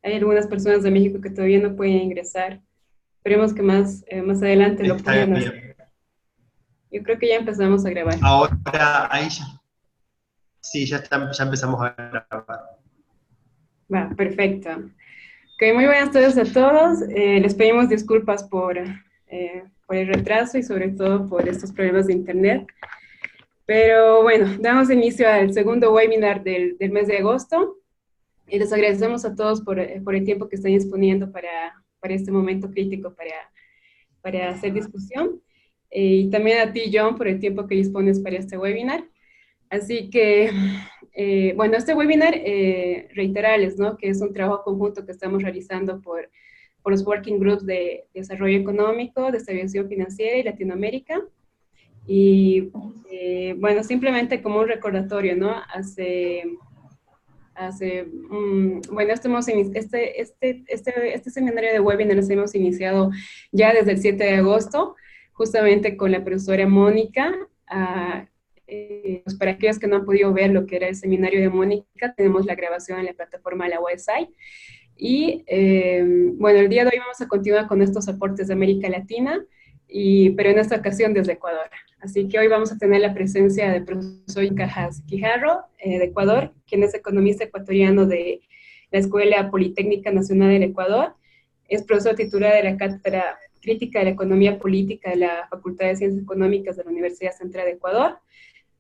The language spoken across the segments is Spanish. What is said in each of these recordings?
hay algunas personas de México que todavía no pueden ingresar. Esperemos que más adelante lo Está puedan hacer. bien. Yo creo que ya empezamos a grabar. Ahora, ahí ya, sí, ya empezamos a grabar. Va, perfecto. Ok, muy buenas tardes a todos. Les pedimos disculpas por el retraso y sobre todo por estos problemas de internet. Pero bueno, damos inicio al segundo webinar del mes de agosto y les agradecemos a todos por el tiempo que están disponiendo para este momento crítico para hacer discusión. Y también a ti, John, por el tiempo que dispones para este webinar. Así que, bueno, este webinar, reiterarles, ¿no? Que es un trabajo conjunto que estamos realizando por los working groups de desarrollo económico, de estabilización financiera y Latinoamérica. Y, bueno, simplemente como un recordatorio, ¿no? Bueno, este seminario de webinars hemos iniciado ya desde el 7 de agosto, justamente con la profesora Mónica. Pues para aquellos que no han podido ver lo que era el seminario de Mónica, tenemos la grabación en la plataforma de la website. Y bueno, el día de hoy vamos a continuar con estos aportes de América Latina, pero en esta ocasión desde Ecuador. Así que hoy vamos a tener la presencia del profesor Incajas Quijarro, de Ecuador, quien es economista ecuatoriano de la Escuela Politécnica Nacional del Ecuador. Es profesor titular de la Cátedra Crítica de la Economía Política de la Facultad de Ciencias Económicas de la Universidad Central de Ecuador.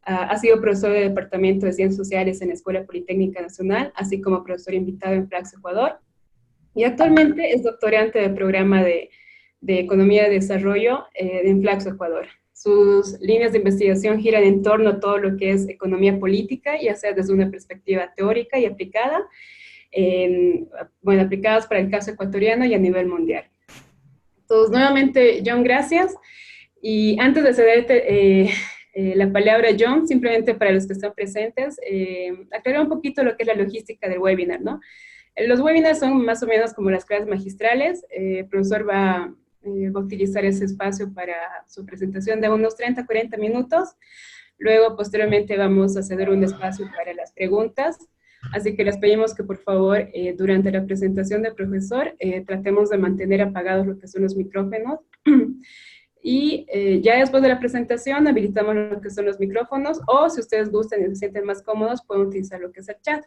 Ha sido profesor del Departamento de Ciencias Sociales en la Escuela Politécnica Nacional, así como profesor invitado en Flax Ecuador. Y actualmente es doctorante del programa de Economía de Desarrollo en Flaxo, Ecuador. Sus líneas de investigación giran en torno a todo lo que es economía política, ya sea desde una perspectiva teórica y aplicada, bueno, aplicadas para el caso ecuatoriano y a nivel mundial. Entonces, nuevamente, John, gracias. Y antes de cederte la palabra, John, simplemente para los que están presentes, aclarar un poquito lo que es la logística del webinar, ¿no? Los webinars son más o menos como las clases magistrales. El profesor va a utilizar ese espacio para su presentación de unos 30 a 40 minutos. Luego, posteriormente, vamos a ceder un espacio para las preguntas. Así que les pedimos que, por favor, durante la presentación del profesor, tratemos de mantener apagados lo que son los micrófonos. Y ya después de la presentación, habilitamos lo que son los micrófonos, o si ustedes gustan y se sienten más cómodos, pueden utilizar lo que es el chat.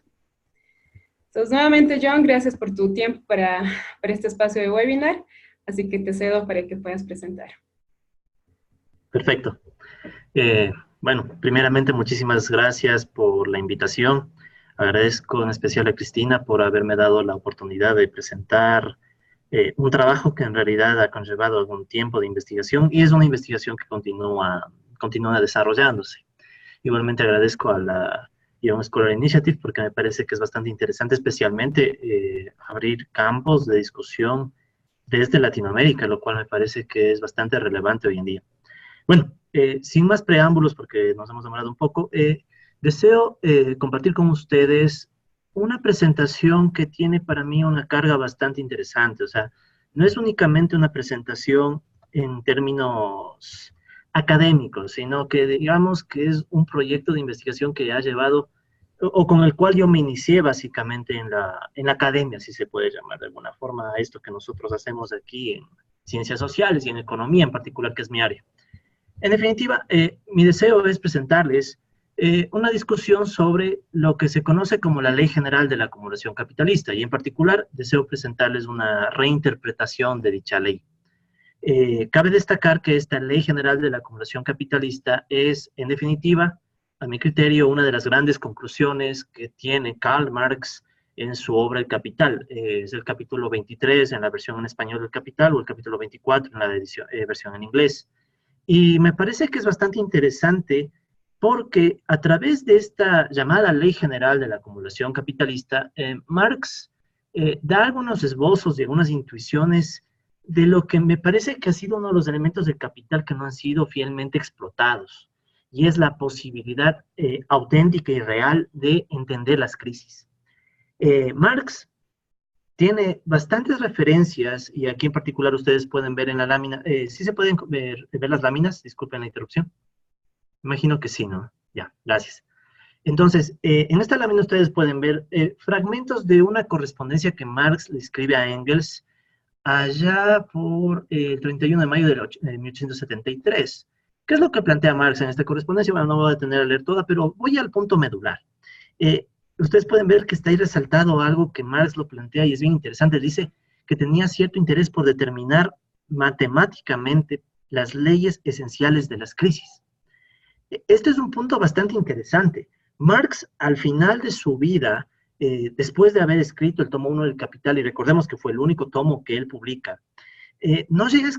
Entonces, nuevamente, John, gracias por tu tiempo para este espacio de webinar, así que te cedo para que puedas presentar. Perfecto. Bueno, primeramente, muchísimas gracias por la invitación. Agradezco en especial a Cristina por haberme dado la oportunidad de presentar un trabajo que en realidad ha conllevado algún tiempo de investigación y es una investigación que continúa desarrollándose. Igualmente agradezco a la Young Scholar Initiative porque me parece que es bastante interesante, especialmente abrir campos de discusión desde Latinoamérica, lo cual me parece que es bastante relevante hoy en día. Bueno, sin más preámbulos, porque nos hemos demorado un poco, deseo compartir con ustedes una presentación que tiene para mí una carga bastante interesante. O sea, no es únicamente una presentación en términos académicos, sino que digamos que es un proyecto de investigación que ha llevado, o con el cual yo me inicié básicamente en la academia, si se puede llamar de alguna forma, a esto que nosotros hacemos aquí en ciencias sociales y en economía en particular, que es mi área. En definitiva, mi deseo es presentarles una discusión sobre lo que se conoce como la Ley General de la Acumulación Capitalista, y en particular deseo presentarles una reinterpretación de dicha ley. Cabe destacar que esta Ley General de la Acumulación Capitalista es, en definitiva, a mi criterio, una de las grandes conclusiones que tiene Karl Marx en su obra El Capital. Es el capítulo 23 en la versión en español del Capital, o el capítulo 24 en la versión en inglés. Y me parece que es bastante interesante porque a través de esta llamada Ley General de la Acumulación Capitalista, Marx da algunos esbozos y algunas intuiciones de lo que me parece que ha sido uno de los elementos del capital que no han sido fielmente explotados, y es la posibilidad auténtica y real de entender las crisis. Marx tiene bastantes referencias, y aquí en particular ustedes pueden ver en la lámina, ¿sí se pueden ver las láminas? Disculpen la interrupción. Imagino que sí, ¿no? Ya, gracias. Entonces, en esta lámina ustedes pueden ver fragmentos de una correspondencia que Marx le escribe a Engels allá por el 31 de mayo de 1873. ¿Qué es lo que plantea Marx en esta correspondencia? Bueno, no voy a detener a leer toda, pero voy al punto medular. Ustedes pueden ver que está ahí resaltado algo que Marx lo plantea y es bien interesante. Dice que tenía cierto interés por determinar matemáticamente las leyes esenciales de las crisis. Este es un punto bastante interesante. Marx, al final de su vida, después de haber escrito el tomo 1 del Capital, y recordemos que fue el único tomo que él publica, no llega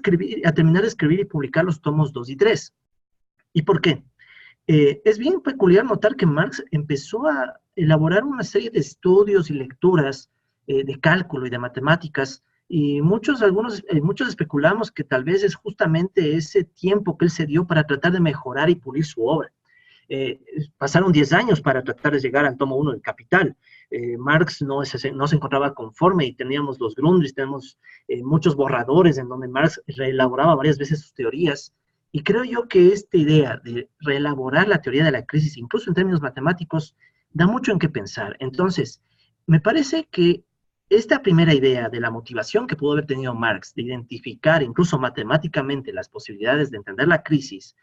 a terminar de escribir y publicar los tomos 2 y 3. ¿Y por qué? Es bien peculiar notar que Marx empezó a elaborar una serie de estudios y lecturas de cálculo y de matemáticas, y muchos especulamos que tal vez es justamente ese tiempo que él se dio para tratar de mejorar y pulir su obra. Pasaron 10 años para tratar de llegar al tomo 1 del Capital. Marx no se encontraba conforme y teníamos los Grundrisse, tenemos muchos borradores en donde Marx reelaboraba varias veces sus teorías. Y creo yo que esta idea de reelaborar la teoría de la crisis, incluso en términos matemáticos, da mucho en qué pensar. Entonces, me parece que esta primera idea de la motivación que pudo haber tenido Marx de identificar incluso matemáticamente las posibilidades de entender la crisis,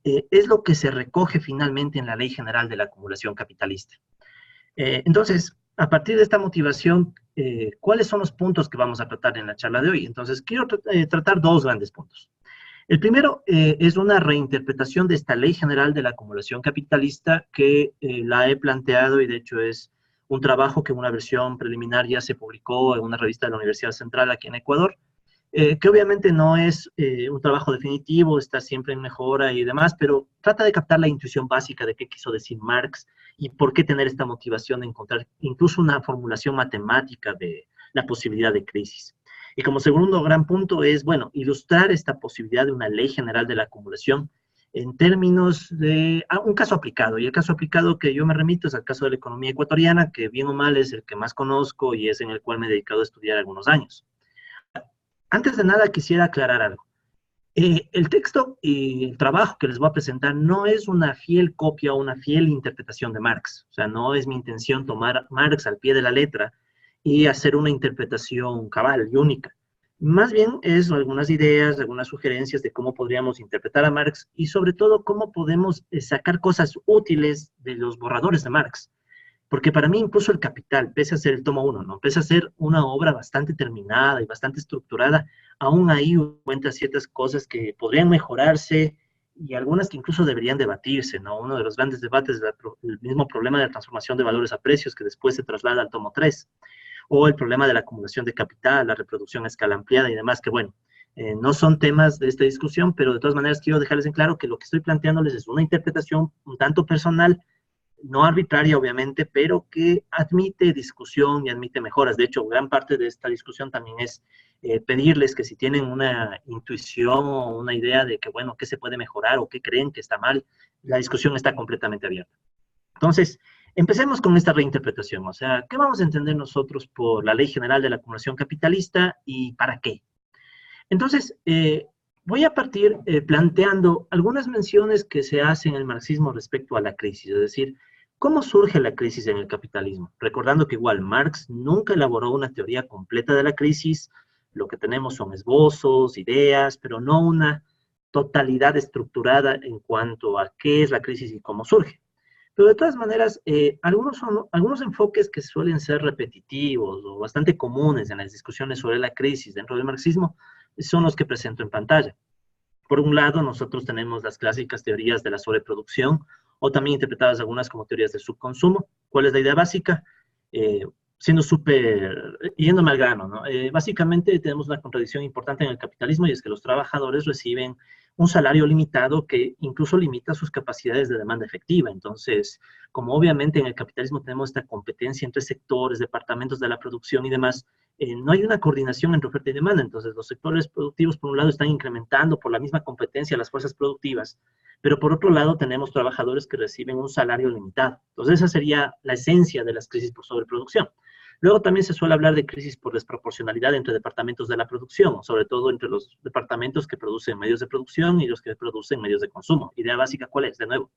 es lo que se recoge finalmente en la Ley General de la Acumulación Capitalista. Entonces, a partir de esta motivación, ¿cuáles son los puntos que vamos a tratar en la charla de hoy? Entonces, quiero tratar dos grandes puntos. El primero es una reinterpretación de esta Ley General de la Acumulación Capitalista que la he planteado y de hecho es un trabajo que en una versión preliminar ya se publicó en una revista de la Universidad Central aquí en Ecuador, que obviamente no es un trabajo definitivo, está siempre en mejora y demás, pero trata de captar la intuición básica de qué quiso decir Marx y por qué tener esta motivación de encontrar incluso una formulación matemática de la posibilidad de crisis. Y como segundo gran punto es, bueno, ilustrar esta posibilidad de una ley general de la acumulación en términos de un caso aplicado. Y el caso aplicado que yo me remito es al caso de la economía ecuatoriana, que bien o mal es el que más conozco y es en el cual me he dedicado a estudiar algunos años. Antes de nada quisiera aclarar algo. El texto y el trabajo que les voy a presentar no es una fiel copia o una fiel interpretación de Marx. O sea, no es mi intención tomar Marx al pie de la letra y hacer una interpretación cabal y única. Más bien es algunas ideas, algunas sugerencias de cómo podríamos interpretar a Marx y sobre todo cómo podemos sacar cosas útiles de los borradores de Marx. Porque para mí incluso el Capital, pese a ser el tomo 1, ¿no? Pese a ser una obra bastante terminada y bastante estructurada, aún ahí encuentra ciertas cosas que podrían mejorarse y algunas que incluso deberían debatirse, ¿no? Uno de los grandes debates es el mismo problema de la transformación de valores a precios que después se traslada al tomo 3, o el problema de la acumulación de capital, la reproducción a escala ampliada y demás, que bueno, no son temas de esta discusión, pero de todas maneras quiero dejarles en claro que lo que estoy planteándoles es una interpretación un tanto personal, no arbitraria obviamente, pero que admite discusión y admite mejoras. De hecho, gran parte de esta discusión también es pedirles que si tienen una intuición o una idea de que, bueno, qué se puede mejorar o qué creen que está mal, la discusión está completamente abierta. Entonces, empecemos con esta reinterpretación. O sea, ¿qué vamos a entender nosotros por la Ley General de la Acumulación Capitalista y para qué? Entonces, voy a partir planteando algunas menciones que se hacen en el marxismo respecto a la crisis, es decir, ¿cómo surge la crisis en el capitalismo? Recordando que igual Marx nunca elaboró una teoría completa de la crisis, lo que tenemos son esbozos, ideas, pero no una totalidad estructurada en cuanto a qué es la crisis y cómo surge. Pero de todas maneras, algunos enfoques que suelen ser repetitivos o bastante comunes en las discusiones sobre la crisis dentro del marxismo son los que presento en pantalla. Por un lado, nosotros tenemos las clásicas teorías de la sobreproducción, o también interpretadas algunas como teorías del subconsumo. ¿Cuál es la idea básica? Yéndome al grano, ¿no? Básicamente tenemos una contradicción importante en el capitalismo y es que los trabajadores reciben un salario limitado que incluso limita sus capacidades de demanda efectiva. Entonces, como obviamente en el capitalismo tenemos esta competencia entre sectores, departamentos de la producción y demás, no hay una coordinación entre oferta y demanda. Entonces, los sectores productivos, por un lado, están incrementando por la misma competencia las fuerzas productivas, pero por otro lado tenemos trabajadores que reciben un salario limitado. Entonces, esa sería la esencia de las crisis por sobreproducción. Luego también se suele hablar de crisis por desproporcionalidad entre departamentos de la producción, sobre todo entre los departamentos que producen medios de producción y los que producen medios de consumo. Idea básica, ¿cuál es? De nuevo,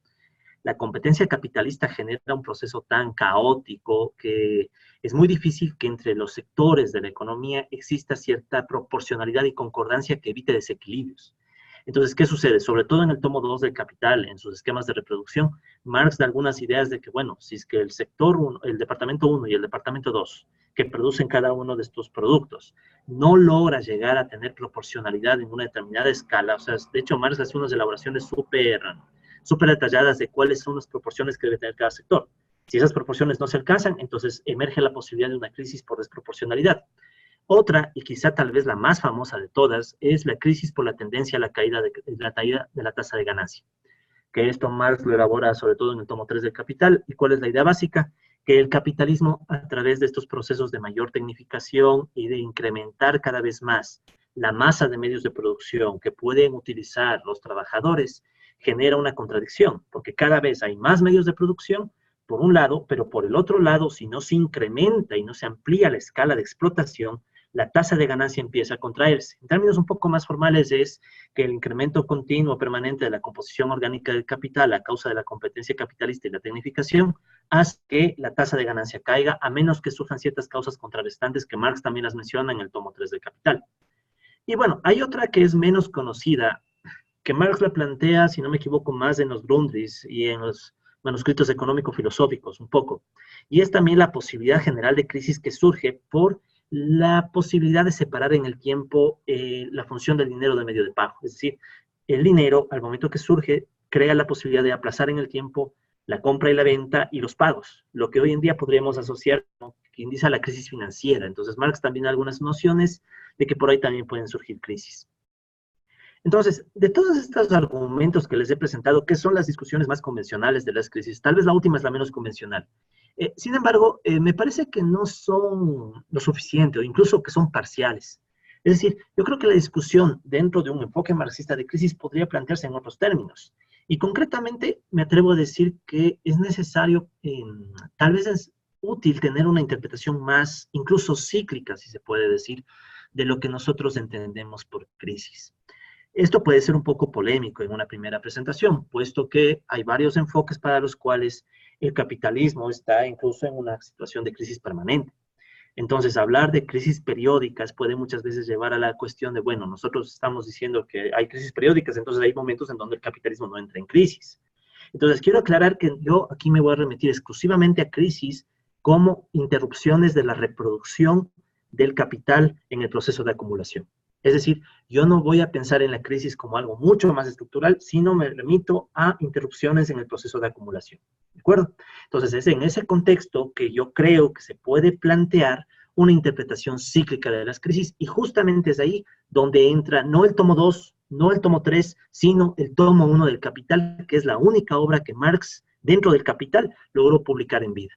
la competencia capitalista genera un proceso tan caótico que es muy difícil que entre los sectores de la economía exista cierta proporcionalidad y concordancia que evite desequilibrios. Entonces, ¿qué sucede? Sobre todo en el tomo 2 del Capital, en sus esquemas de reproducción, Marx da algunas ideas de que, bueno, si es que el sector 1, el departamento 1 y el departamento 2, que producen cada uno de estos productos, no logra llegar a tener proporcionalidad en una determinada escala, o sea, de hecho, Marx hace unas elaboraciones súper detalladas de cuáles son las proporciones que debe tener cada sector. Si esas proporciones no se alcanzan, entonces emerge la posibilidad de una crisis por desproporcionalidad. Otra, y quizá tal vez la más famosa de todas, es la crisis por la tendencia a la caída de la tasa de ganancia, que esto Marx lo elabora sobre todo en el tomo 3 del Capital. ¿Y cuál es la idea básica? Que el capitalismo, a través de estos procesos de mayor tecnificación y de incrementar cada vez más la masa de medios de producción que pueden utilizar los trabajadores, genera una contradicción, porque cada vez hay más medios de producción, por un lado, pero por el otro lado, si no se incrementa y no se amplía la escala de explotación, la tasa de ganancia empieza a contraerse. En términos un poco más formales es que el incremento continuo permanente de la composición orgánica del capital a causa de la competencia capitalista y la tecnificación hace que la tasa de ganancia caiga, a menos que surjan ciertas causas contrarrestantes que Marx también las menciona en el tomo 3 del Capital. Y bueno, hay otra que es menos conocida, que Marx la plantea, si no me equivoco, más en los Grundrisse y en los manuscritos económico-filosóficos un poco. Y es también la posibilidad general de crisis que surge por la posibilidad de separar en el tiempo la función del dinero del medio de pago. Es decir, el dinero, al momento que surge, crea la posibilidad de aplazar en el tiempo la compra y la venta y los pagos, lo que hoy en día podríamos asociar, ¿no?, que indica la crisis financiera. Entonces, Marx también da algunas nociones de que por ahí también pueden surgir crisis. Entonces, de todos estos argumentos que les he presentado, ¿qué son las discusiones más convencionales de las crisis? Tal vez la última es la menos convencional. Sin embargo, me parece que no son lo suficiente, o incluso que son parciales. Es decir, yo creo que la discusión dentro de un enfoque marxista de crisis podría plantearse en otros términos. Y concretamente me atrevo a decir que es necesario, tal vez es útil tener una interpretación más, incluso cíclica, si se puede decir, de lo que nosotros entendemos por crisis. Esto puede ser un poco polémico en una primera presentación, puesto que hay varios enfoques para los cuales el capitalismo está incluso en una situación de crisis permanente. Entonces, hablar de crisis periódicas puede muchas veces llevar a la cuestión de, bueno, nosotros estamos diciendo que hay crisis periódicas, entonces hay momentos en donde el capitalismo no entra en crisis. Entonces, quiero aclarar que yo aquí me voy a remitir exclusivamente a crisis como interrupciones de la reproducción del capital en el proceso de acumulación. Es decir, yo no voy a pensar en la crisis como algo mucho más estructural, sino me remito a interrupciones en el proceso de acumulación. ¿De acuerdo? Entonces, es en ese contexto que yo creo que se puede plantear una interpretación cíclica de las crisis, y justamente es ahí donde entra no el tomo 2, no el tomo 3, sino el tomo 1 del Capital, que es la única obra que Marx, dentro del Capital, logró publicar en vida.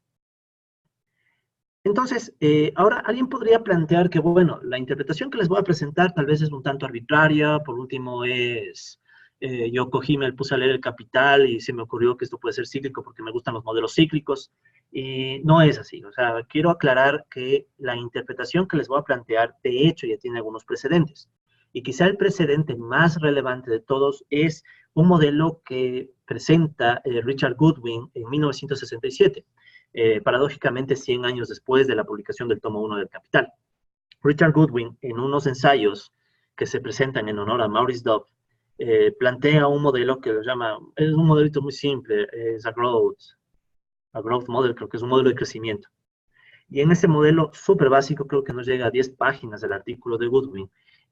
Entonces, ahora alguien podría plantear que, bueno, la interpretación que les voy a presentar tal vez es un tanto arbitraria. Por último es, yo cogí, me puse a leer el Capital y se me ocurrió que esto puede ser cíclico porque me gustan los modelos cíclicos, y no es así. O sea, quiero aclarar que la interpretación que les voy a plantear, de hecho, ya tiene algunos precedentes. Y quizá el precedente más relevante de todos es un modelo que presenta Richard Goodwin en 1967. Paradójicamente 100 años después de la publicación del tomo 1 del Capital. Richard Goodwin, en unos ensayos que se presentan en honor a Maurice Dobb, plantea un modelo que lo llama, es un modelito muy simple, es a growth model, creo que es un modelo de crecimiento. Y en ese modelo súper básico, creo que no llega a 10 páginas del artículo de Goodwin,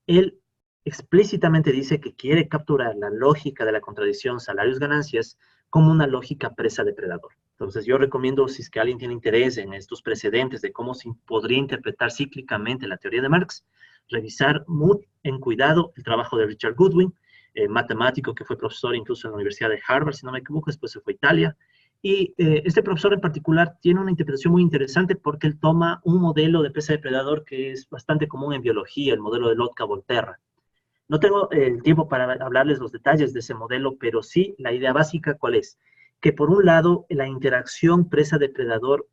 él explícitamente dice que quiere capturar la lógica de la contradicción salarios-ganancias como una lógica presa-depredador. Entonces, yo recomiendo, si es que alguien tiene interés en estos precedentes de cómo se podría interpretar cíclicamente la teoría de Marx, revisar muy en cuidado el trabajo de Richard Goodwin, matemático que fue profesor incluso en la Universidad de Harvard, si no me equivoco, después se fue a Italia. Y este profesor en particular tiene una interpretación muy interesante porque él toma un modelo de presa-depredador que es bastante común en biología, el modelo de Lotka-Volterra. No tengo el tiempo para hablarles los detalles de ese modelo, pero sí la idea básica, ¿cuál es? Que por un lado, la interacción presa-depredador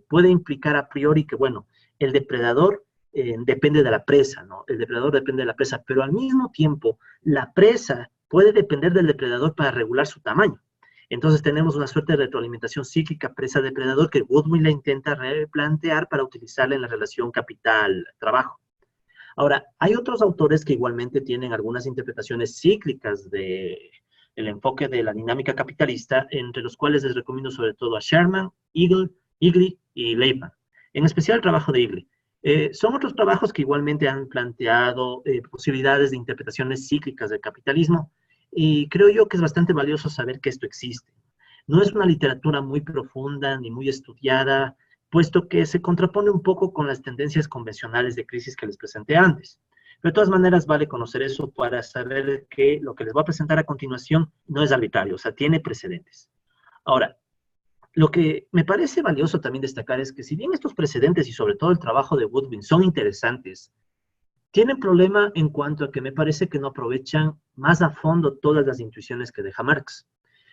puede implicar a priori que, bueno, el depredador depende de la presa, ¿no? El depredador depende de la presa, pero al mismo tiempo, la presa puede depender del depredador para regular su tamaño. Entonces tenemos una suerte de retroalimentación cíclica presa-depredador que Goodwin la intenta replantear para utilizarla en la relación capital-trabajo. Ahora, hay otros autores que igualmente tienen algunas interpretaciones cíclicas del enfoque de la dinámica capitalista, entre los cuales les recomiendo sobre todo a Sherman, Eagle y Leighman. En especial el trabajo de Eagle. Son otros trabajos que igualmente han planteado posibilidades de interpretaciones cíclicas del capitalismo, y creo yo que es bastante valioso saber que esto existe. No es una literatura muy profunda ni muy estudiada, puesto que se contrapone un poco con las tendencias convencionales de crisis que les presenté antes. Pero de todas maneras vale conocer eso para saber que lo que les voy a presentar a continuación no es arbitrario, o sea, tiene precedentes. Ahora, lo que me parece valioso también destacar es que si bien estos precedentes y sobre todo el trabajo de Goodwin son interesantes, tienen problema en cuanto a que me parece que no aprovechan más a fondo todas las intuiciones que deja Marx.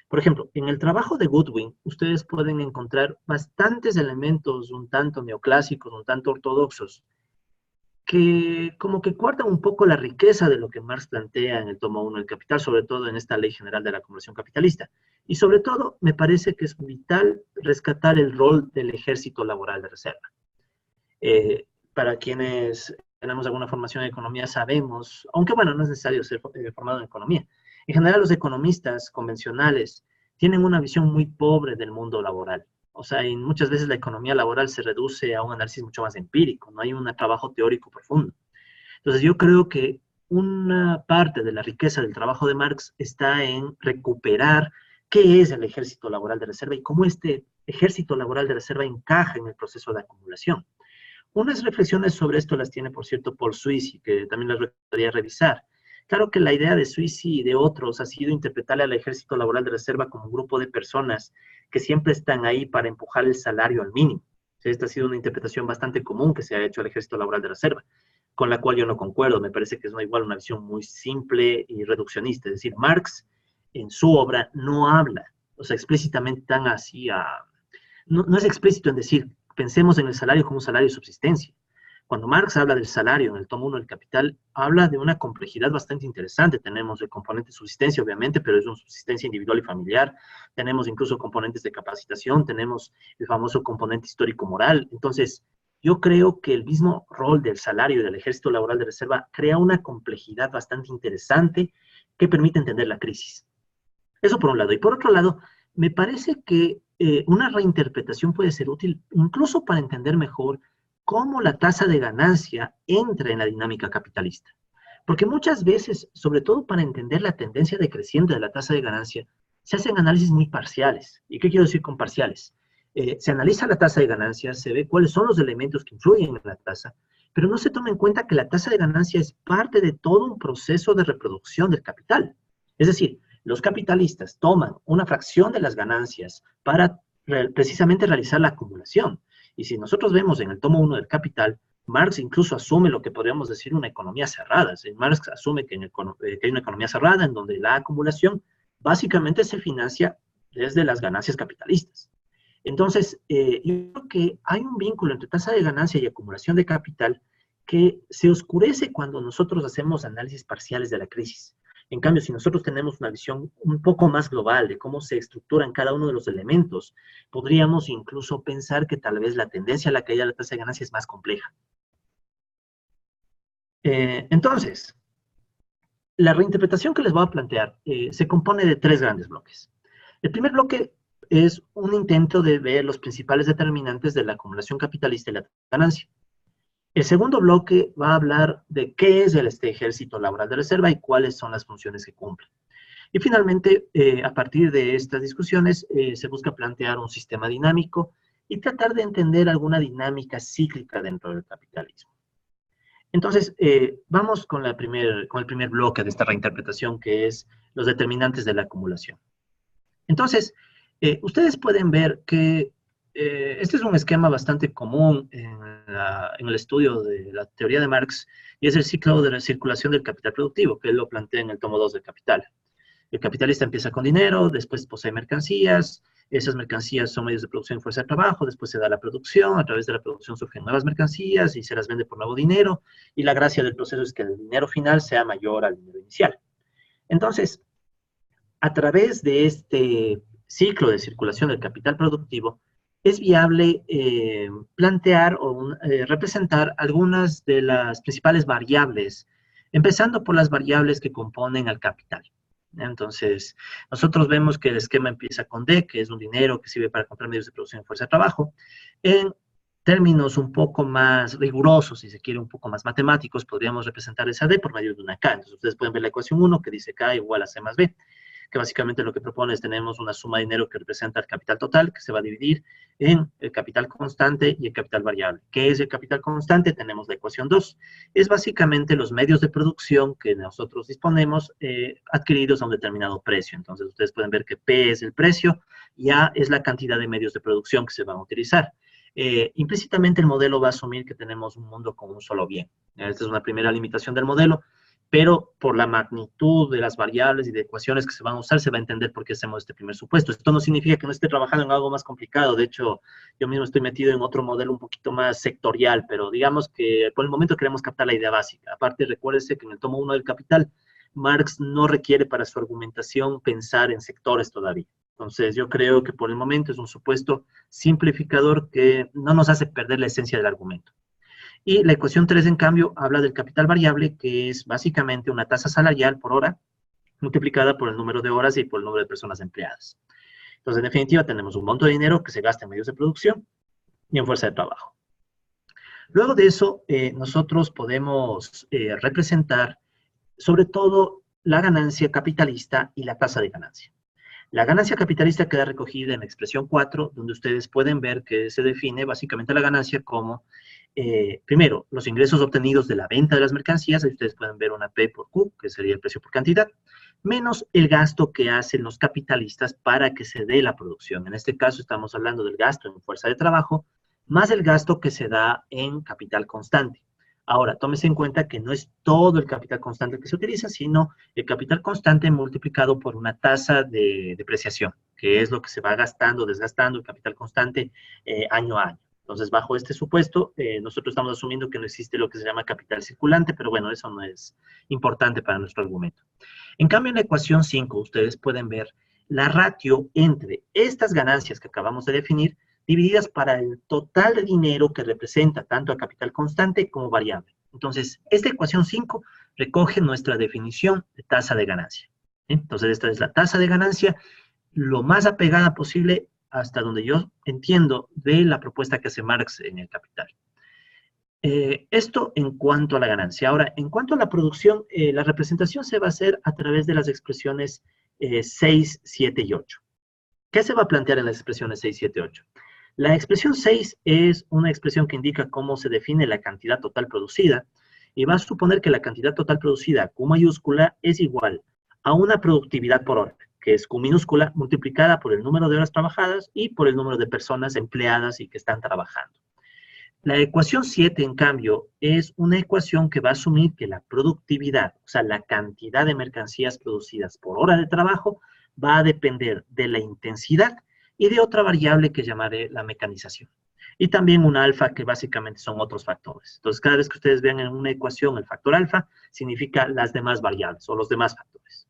Por ejemplo, en el trabajo de Goodwin, ustedes pueden encontrar bastantes elementos un tanto neoclásicos, un tanto ortodoxos, que como que cuartan un poco la riqueza de lo que Marx plantea en el tomo 1 del Capital, sobre todo en esta Ley General de la Acumulación Capitalista. Y sobre todo, me parece que es vital rescatar el rol del ejército laboral de reserva. Para quienes tenemos alguna formación en economía sabemos, aunque bueno, no es necesario ser formado en economía, en general los economistas convencionales tienen una visión muy pobre del mundo laboral. O sea, y muchas veces la economía laboral se reduce a un análisis mucho más empírico, no hay un trabajo teórico profundo. Entonces yo creo que una parte de la riqueza del trabajo de Marx está en recuperar qué es el ejército laboral de reserva y cómo este ejército laboral de reserva encaja en el proceso de acumulación. Unas reflexiones sobre esto las tiene, por cierto, Paul Sweezy, que también las recomendaría revisar. Claro que la idea de Sweezy y de otros ha sido interpretarle al ejército laboral de reserva como un grupo de personas que siempre están ahí para empujar el salario al mínimo. Esta ha sido una interpretación bastante común que se ha hecho al ejército laboral de reserva, con la cual yo no concuerdo. Me parece que es igual una visión muy simple y reduccionista. Es decir, Marx en su obra no habla, o sea, explícitamente tan así no es explícito en decir, pensemos en el salario como un salario de subsistencia. Cuando Marx habla del salario en el tomo 1 del Capital, habla de una complejidad bastante interesante. Tenemos el componente de subsistencia, obviamente, pero es una subsistencia individual y familiar. Tenemos incluso componentes de capacitación, tenemos el famoso componente histórico-moral. Entonces, yo creo que el mismo rol del salario y del ejército laboral de reserva crea una complejidad bastante interesante que permite entender la crisis. Eso por un lado. Y por otro lado, me parece que una reinterpretación puede ser útil incluso para entender mejor cómo la tasa de ganancia entra en la dinámica capitalista. Porque muchas veces, sobre todo para entender la tendencia decreciente de la tasa de ganancia, se hacen análisis muy parciales. ¿Y qué quiero decir con parciales? Se analiza la tasa de ganancia, se ve cuáles son los elementos que influyen en la tasa, pero no se toma en cuenta que la tasa de ganancia es parte de todo un proceso de reproducción del capital. Es decir, los capitalistas toman una fracción de las ganancias para precisamente realizar la acumulación. Y si nosotros vemos en el tomo 1 del Capital, Marx incluso asume lo que podríamos decir una economía cerrada. Marx asume que hay una economía cerrada en donde la acumulación básicamente se financia desde las ganancias capitalistas. Entonces, yo creo que hay un vínculo entre tasa de ganancia y acumulación de capital que se oscurece cuando nosotros hacemos análisis parciales de la crisis. En cambio, si nosotros tenemos una visión un poco más global de cómo se estructuran cada uno de los elementos, podríamos incluso pensar que tal vez la tendencia a la caída de la tasa de ganancia es más compleja. Entonces, la reinterpretación que les voy a plantear se compone de tres grandes bloques. El primer bloque es un intento de ver los principales determinantes de la acumulación capitalista y la ganancia. El segundo bloque va a hablar de qué es este ejército laboral de reserva y cuáles son las funciones que cumple. Y finalmente, a partir de estas discusiones, se busca plantear un sistema dinámico y tratar de entender alguna dinámica cíclica dentro del capitalismo. Entonces, vamos con el primer bloque de esta reinterpretación, que es los determinantes de la acumulación. Entonces, ustedes pueden ver que este es un esquema bastante común en el estudio de la teoría de Marx, y es el ciclo de la circulación del capital productivo, que él lo plantea en el tomo 2 del Capital. El capitalista empieza con dinero, después posee mercancías, esas mercancías son medios de producción y fuerza de trabajo, después se da la producción, a través de la producción surgen nuevas mercancías y se las vende por nuevo dinero, y la gracia del proceso es que el dinero final sea mayor al dinero inicial. Entonces, a través de este ciclo de circulación del capital productivo, es viable plantear o representar algunas de las principales variables, empezando por las variables que componen al capital. Entonces, nosotros vemos que el esquema empieza con D, que es un dinero que sirve para comprar medios de producción y fuerza de trabajo. En términos un poco más rigurosos, si se quiere, un poco más matemáticos, podríamos representar esa D por medio de una K. Entonces, ustedes pueden ver la ecuación 1 que dice K igual a C más B, que básicamente lo que propone es tenemos una suma de dinero que representa el capital total, que se va a dividir en el capital constante y el capital variable. ¿Qué es el capital constante? Tenemos la ecuación 2. Es básicamente los medios de producción que nosotros disponemos adquiridos a un determinado precio. Entonces, ustedes pueden ver que P es el precio y A es la cantidad de medios de producción que se van a utilizar. Implícitamente el modelo va a asumir que tenemos un mundo con un solo bien. Esta es una primera limitación del modelo, pero por la magnitud de las variables y de ecuaciones que se van a usar, se va a entender por qué hacemos este primer supuesto. Esto no significa que no esté trabajando en algo más complicado. De hecho, yo mismo estoy metido en otro modelo un poquito más sectorial, pero digamos que por el momento queremos captar la idea básica. Aparte, recuérdese que en el tomo 1 del Capital, Marx no requiere para su argumentación pensar en sectores todavía. Entonces, yo creo que por el momento es un supuesto simplificador que no nos hace perder la esencia del argumento. Y la ecuación 3, en cambio, habla del capital variable, que es básicamente una tasa salarial por hora multiplicada por el número de horas y por el número de personas empleadas. Entonces, en definitiva, tenemos un monto de dinero que se gasta en medios de producción y en fuerza de trabajo. Luego de eso, nosotros podemos representar sobre todo la ganancia capitalista y la tasa de ganancia. La ganancia capitalista queda recogida en la expresión 4, donde ustedes pueden ver que se define básicamente la ganancia como, primero, los ingresos obtenidos de la venta de las mercancías, ahí ustedes pueden ver una P por Q, que sería el precio por cantidad, menos el gasto que hacen los capitalistas para que se dé la producción. En este caso estamos hablando del gasto en fuerza de trabajo, más el gasto que se da en capital constante. Ahora, tómese en cuenta que no es todo el capital constante que se utiliza, sino el capital constante multiplicado por una tasa de depreciación, que es lo que se va gastando, desgastando el capital constante año a año. Entonces, bajo este supuesto, nosotros estamos asumiendo que no existe lo que se llama capital circulante, pero bueno, eso no es importante para nuestro argumento. En cambio, en la ecuación 5, ustedes pueden ver la ratio entre estas ganancias que acabamos de definir divididas para el total de dinero que representa tanto a capital constante como variable. Entonces, esta ecuación 5 recoge nuestra definición de tasa de ganancia. Entonces, esta es la tasa de ganancia, lo más apegada posible hasta donde yo entiendo de la propuesta que hace Marx en el Capital. Esto en cuanto a la ganancia. Ahora, en cuanto a la producción, la representación se va a hacer a través de las expresiones 6, 7 y 8. ¿Qué se va a plantear en las expresiones 6, 7 y 8? La expresión 6 es una expresión que indica cómo se define la cantidad total producida y va a suponer que la cantidad total producida, Q mayúscula, es igual a una productividad por hora, que es Q minúscula, multiplicada por el número de horas trabajadas y por el número de personas empleadas y que están trabajando. La ecuación 7, en cambio, es una ecuación que va a asumir que la productividad, o sea, la cantidad de mercancías producidas por hora de trabajo, va a depender de la intensidad y de otra variable que llamaré la mecanización. Y también un alfa, que básicamente son otros factores. Entonces, cada vez que ustedes vean en una ecuación el factor alfa, significa las demás variables o los demás factores.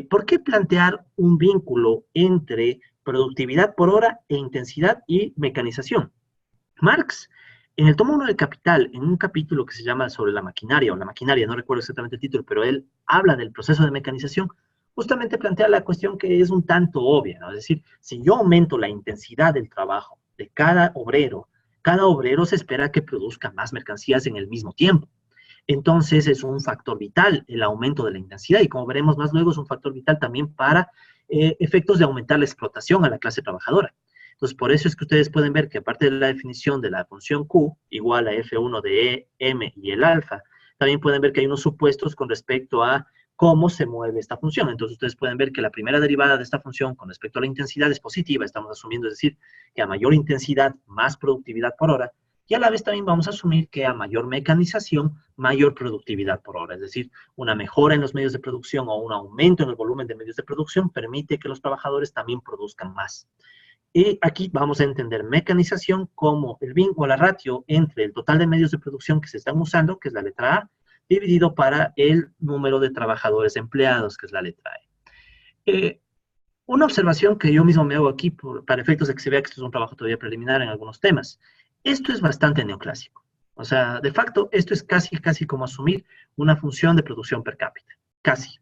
¿Por qué plantear un vínculo entre productividad por hora e intensidad y mecanización? Marx, en el tomo 1 del Capital, en un capítulo que se llama sobre la maquinaria, no recuerdo exactamente el título, pero él habla del proceso de mecanización, justamente plantea la cuestión que es un tanto obvia, ¿no? Es decir, si yo aumento la intensidad del trabajo de cada obrero se espera que produzca más mercancías en el mismo tiempo. Entonces, es un factor vital el aumento de la intensidad, y como veremos más luego, es un factor vital también para efectos de aumentar la explotación a la clase trabajadora. Entonces, por eso es que ustedes pueden ver que aparte de la definición de la función Q, igual a F1 de E, M y el alfa, también pueden ver que hay unos supuestos con respecto a cómo se mueve esta función. Entonces, ustedes pueden ver que la primera derivada de esta función con respecto a la intensidad es positiva, estamos asumiendo, es decir, que a mayor intensidad, más productividad por hora, y a la vez también vamos a asumir que a mayor mecanización, mayor productividad por hora, es decir, una mejora en los medios de producción o un aumento en el volumen de medios de producción permite que los trabajadores también produzcan más. Y aquí vamos a entender mecanización como el vínculo, la ratio entre el total de medios de producción que se están usando, que es la letra A, dividido para el número de trabajadores empleados, que es la letra E. Una observación que yo mismo me hago aquí para efectos de que se vea que esto es un trabajo todavía preliminar en algunos temas. Esto es bastante neoclásico. O sea, de facto, esto es casi como asumir una función de producción per cápita. Casi.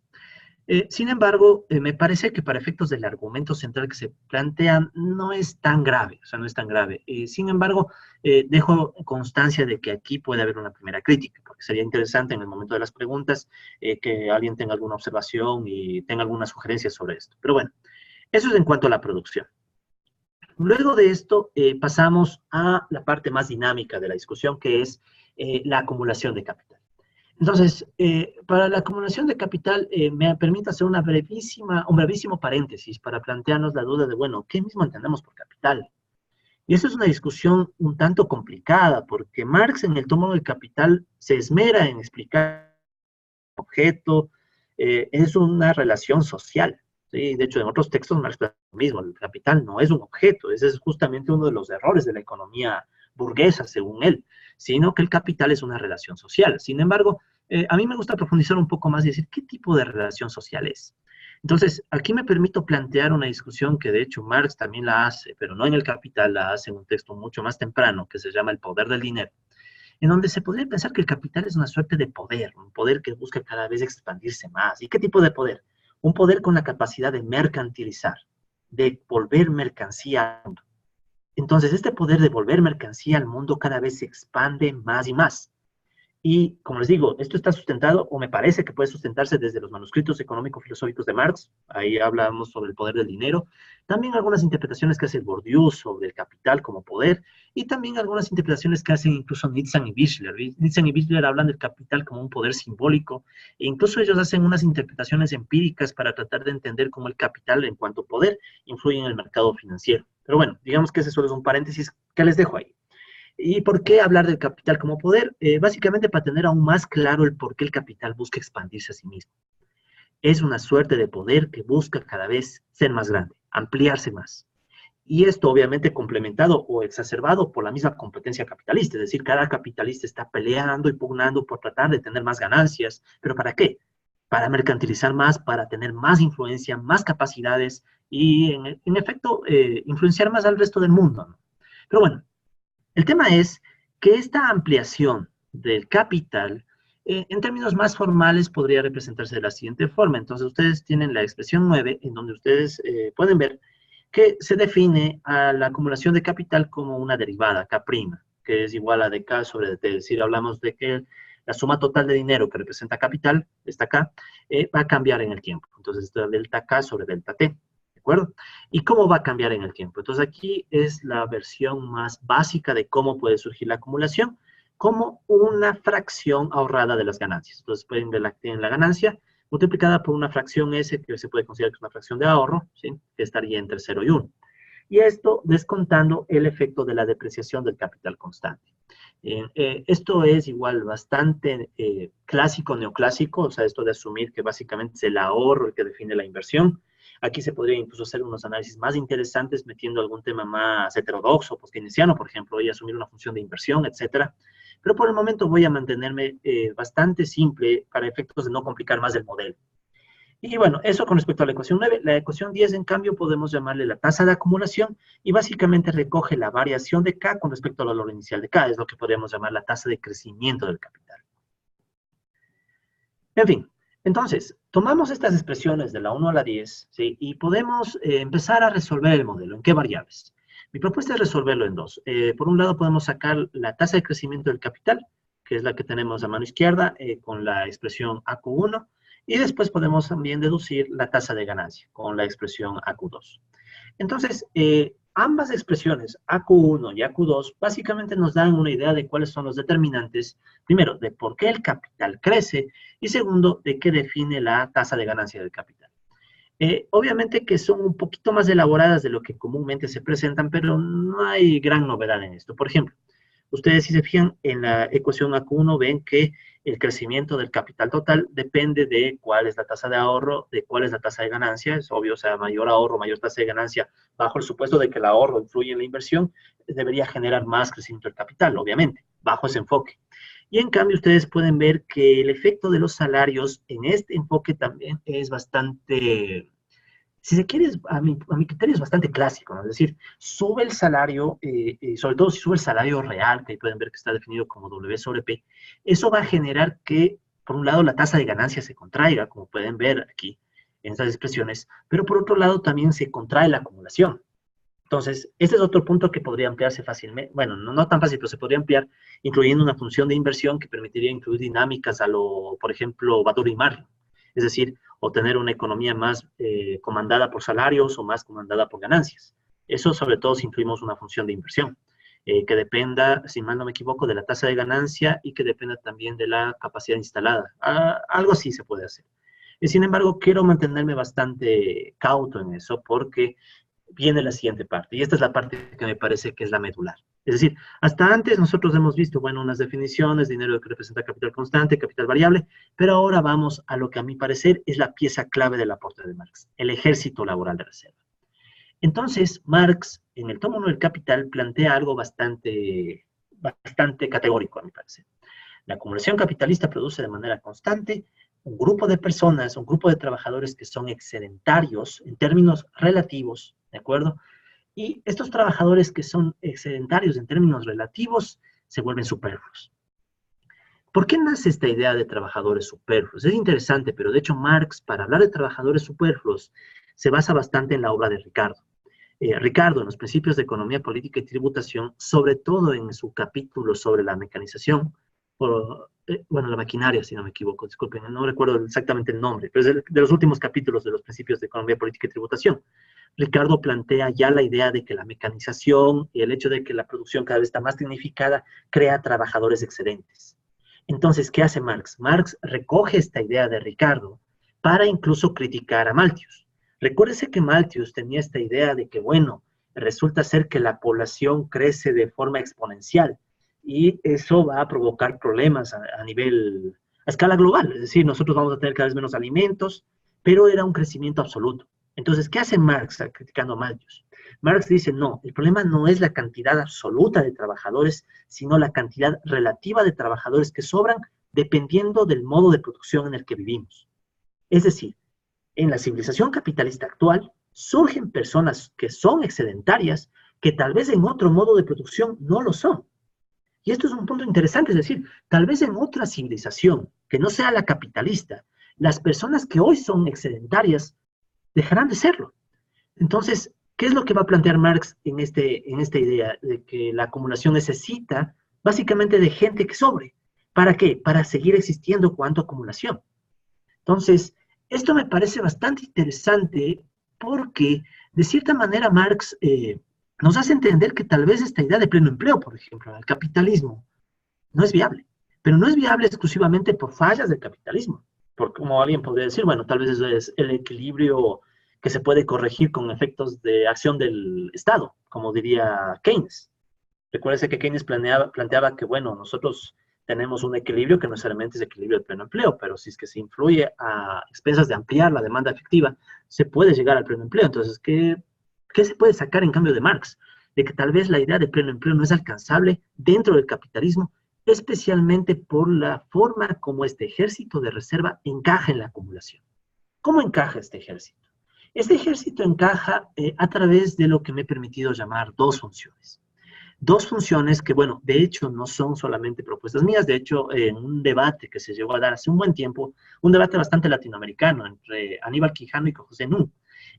Sin embargo, me parece que para efectos del argumento central que se plantean no es tan grave, o sea, no es tan grave. Sin embargo, dejo constancia de que aquí puede haber una primera crítica, porque sería interesante en el momento de las preguntas que alguien tenga alguna observación y tenga alguna sugerencia sobre esto. Pero bueno, eso es en cuanto a la producción. Luego de esto, pasamos a la parte más dinámica de la discusión, que es la acumulación de capital. Entonces, para la acumulación de capital, me permite hacer un brevísimo paréntesis para plantearnos la duda de, bueno, ¿qué mismo entendemos por capital? Y eso es una discusión un tanto complicada, porque Marx en el tomo del Capital se esmera en explicar el objeto, es una relación social. ¿Sí? De hecho, en otros textos Marx plantea lo mismo, el capital no es un objeto, ese es justamente uno de los errores de la economía burguesa, según él, sino que el capital es una relación social. Sin embargo, a mí me gusta profundizar un poco más y decir qué tipo de relación social es. Entonces, aquí me permito plantear una discusión que de hecho Marx también la hace, pero no en el Capital, la hace en un texto mucho más temprano, que se llama El poder del dinero, en donde se podría pensar que el capital es una suerte de poder, un poder que busca cada vez expandirse más. ¿Y qué tipo de poder? Un poder con la capacidad de mercantilizar, de volver mercancía al mundo. Entonces, este poder de volver mercancía al mundo cada vez se expande más y más. Y, como les digo, esto está sustentado, o me parece que puede sustentarse desde los manuscritos económico-filosóficos de Marx, ahí hablamos sobre el poder del dinero, también algunas interpretaciones que hace Bourdieu sobre el capital como poder, y también algunas interpretaciones que hacen incluso Nietzsche y Bichler. Nietzsche y Bichler hablan del capital como un poder simbólico, e incluso ellos hacen unas interpretaciones empíricas para tratar de entender cómo el capital, en cuanto a poder, influye en el mercado financiero. Pero bueno, digamos que ese solo es un paréntesis que les dejo ahí. ¿Y por qué hablar del capital como poder? Básicamente para tener aún más claro el por qué el capital busca expandirse a sí mismo. Es una suerte de poder que busca cada vez ser más grande, ampliarse más. Y esto obviamente complementado o exacerbado por la misma competencia capitalista, es decir, cada capitalista está peleando y pugnando por tratar de tener más ganancias, ¿pero para qué? Para mercantilizar más, para tener más influencia, más capacidades y en efecto influenciar más al resto del mundo, ¿no? Pero bueno, el tema es que esta ampliación del capital, en términos más formales, podría representarse de la siguiente forma. Entonces, ustedes tienen la expresión 9, en donde ustedes pueden ver que se define a la acumulación de capital como una derivada, K', que es igual a dK sobre dt. Es decir, hablamos de que la suma total de dinero que representa capital, esta K, va a cambiar en el tiempo. Entonces, esto es delta K sobre delta T. ¿De acuerdo? ¿Y cómo va a cambiar en el tiempo? Entonces aquí es la versión más básica de cómo puede surgir la acumulación, como una fracción ahorrada de las ganancias. Entonces pueden ver tienen la ganancia multiplicada por una fracción S, que se puede considerar que es una fracción de ahorro, ¿sí? Que estaría entre 0 y 1. Y esto descontando el efecto de la depreciación del capital constante. Esto es igual bastante clásico, neoclásico, o sea, esto de asumir que básicamente es el ahorro el que define la inversión. Aquí se podría incluso hacer unos análisis más interesantes metiendo algún tema más heterodoxo, post-keynesiano, por ejemplo, y asumir una función de inversión, etcétera. Pero por el momento voy a mantenerme bastante simple para efectos de no complicar más el modelo. Y bueno, eso con respecto a la ecuación 9. La ecuación 10, en cambio, podemos llamarle la tasa de acumulación y básicamente recoge la variación de K con respecto al valor inicial de K. Es lo que podríamos llamar la tasa de crecimiento del capital. En fin, entonces, tomamos estas expresiones de la 1 a la 10, ¿sí? Y podemos empezar a resolver el modelo. ¿En qué variables? Mi propuesta es resolverlo en dos. Por un lado, podemos sacar la tasa de crecimiento del capital, que es la que tenemos a mano izquierda, con la expresión AQ1, y después podemos también deducir la tasa de ganancia con la expresión AQ2. Entonces, ambas expresiones, AQ1 y AQ2, básicamente nos dan una idea de cuáles son los determinantes, primero, de por qué el capital crece, y segundo, de qué define la tasa de ganancia del capital. Obviamente que son un poquito más elaboradas de lo que comúnmente se presentan, pero no hay gran novedad en esto. Por ejemplo, ustedes si se fijan en la ecuación AQ1 ven que el crecimiento del capital total depende de cuál es la tasa de ahorro, de cuál es la tasa de ganancia. Es obvio, o sea, mayor ahorro, mayor tasa de ganancia, bajo el supuesto de que el ahorro influye en la inversión, debería generar más crecimiento del capital, obviamente, bajo ese enfoque. Y en cambio ustedes pueden ver que el efecto de los salarios en este enfoque también es bastante si se quiere, a mi criterio es bastante clásico, ¿no? Es decir, sube el salario, sobre todo si sube el salario real, que ahí pueden ver que está definido como W sobre P, eso va a generar que, por un lado, la tasa de ganancia se contraiga, como pueden ver aquí en estas expresiones, pero por otro lado también se contrae la acumulación. Entonces, este es otro punto que podría ampliarse fácilmente, bueno, no tan fácil, pero se podría ampliar incluyendo una función de inversión que permitiría incluir dinámicas a lo, por ejemplo, Baduri y Marley. Es decir, obtener una economía más comandada por salarios o más comandada por ganancias. Eso sobre todo si incluimos una función de inversión, que dependa, si mal no me equivoco, de la tasa de ganancia y que dependa también de la capacidad instalada. Algo así se puede hacer. Sin embargo, quiero mantenerme bastante cauto en eso porque viene la siguiente parte, y esta es la parte que me parece que es la medular. Es decir, hasta antes nosotros hemos visto, bueno, unas definiciones, dinero que representa capital constante, capital variable, pero ahora vamos a lo que a mi parecer es la pieza clave del aporte de Marx, el ejército laboral de reserva. Entonces, Marx, en el tomo 1 del Capital, plantea algo bastante categórico, a mi parecer. La acumulación capitalista produce de manera constante un grupo de personas, un grupo de trabajadores que son excedentarios en términos relativos, ¿de acuerdo? Y estos trabajadores que son excedentarios en términos relativos se vuelven superfluos. ¿Por qué nace esta idea de trabajadores superfluos? Es interesante, pero de hecho Marx, para hablar de trabajadores superfluos, se basa bastante en la obra de Ricardo. Ricardo, en los principios de economía política y tributación, sobre todo en su capítulo sobre la mecanización, bueno, la maquinaria, si no me equivoco, disculpen, no recuerdo exactamente el nombre, pero es de los últimos capítulos de los principios de economía política y tributación. Ricardo plantea ya la idea de que la mecanización y el hecho de que la producción cada vez está más tecnificada crea trabajadores excedentes. Entonces, ¿qué hace Marx? Marx recoge esta idea de Ricardo para incluso criticar a Malthus. Recuérdese que Malthus tenía esta idea de que, bueno, resulta ser que la población crece de forma exponencial y eso va a provocar problemas a escala global. Es decir, nosotros vamos a tener cada vez menos alimentos, pero era un crecimiento absoluto. Entonces, ¿qué hace Marx criticando a Malthus? Marx dice, no, el problema no es la cantidad absoluta de trabajadores, sino la cantidad relativa de trabajadores que sobran dependiendo del modo de producción en el que vivimos. Es decir, en la civilización capitalista actual surgen personas que son excedentarias que tal vez en otro modo de producción no lo son. Y esto es un punto interesante, es decir, tal vez en otra civilización que no sea la capitalista, las personas que hoy son excedentarias dejarán de serlo. Entonces, ¿qué es lo que va a plantear Marx en esta idea de que la acumulación necesita básicamente de gente que sobre? ¿Para qué? Para seguir existiendo cuanto acumulación. Entonces, esto me parece bastante interesante porque, de cierta manera, Marx nos hace entender que tal vez esta idea de pleno empleo, por ejemplo, el capitalismo, no es viable. Pero no es viable exclusivamente por fallas del capitalismo. Porque, como alguien podría decir, bueno, tal vez eso es el equilibrio que se puede corregir con efectos de acción del Estado, como diría Keynes. Recuérdese que Keynes planteaba que, bueno, nosotros tenemos un equilibrio que no necesariamente es equilibrio de pleno empleo, pero si es que se influye a expensas de ampliar la demanda efectiva, se puede llegar al pleno empleo. Entonces, ¿qué se puede sacar en cambio de Marx? De que tal vez la idea de pleno empleo no es alcanzable dentro del capitalismo, especialmente por la forma como este ejército de reserva encaja en la acumulación. ¿Cómo encaja este ejército? Este ejército encaja a través de lo que me he permitido llamar dos funciones. Dos funciones que, bueno, de hecho no son solamente propuestas mías, de hecho en un debate que se llegó a dar hace un buen tiempo, un debate bastante latinoamericano entre Aníbal Quijano y José Nuñ.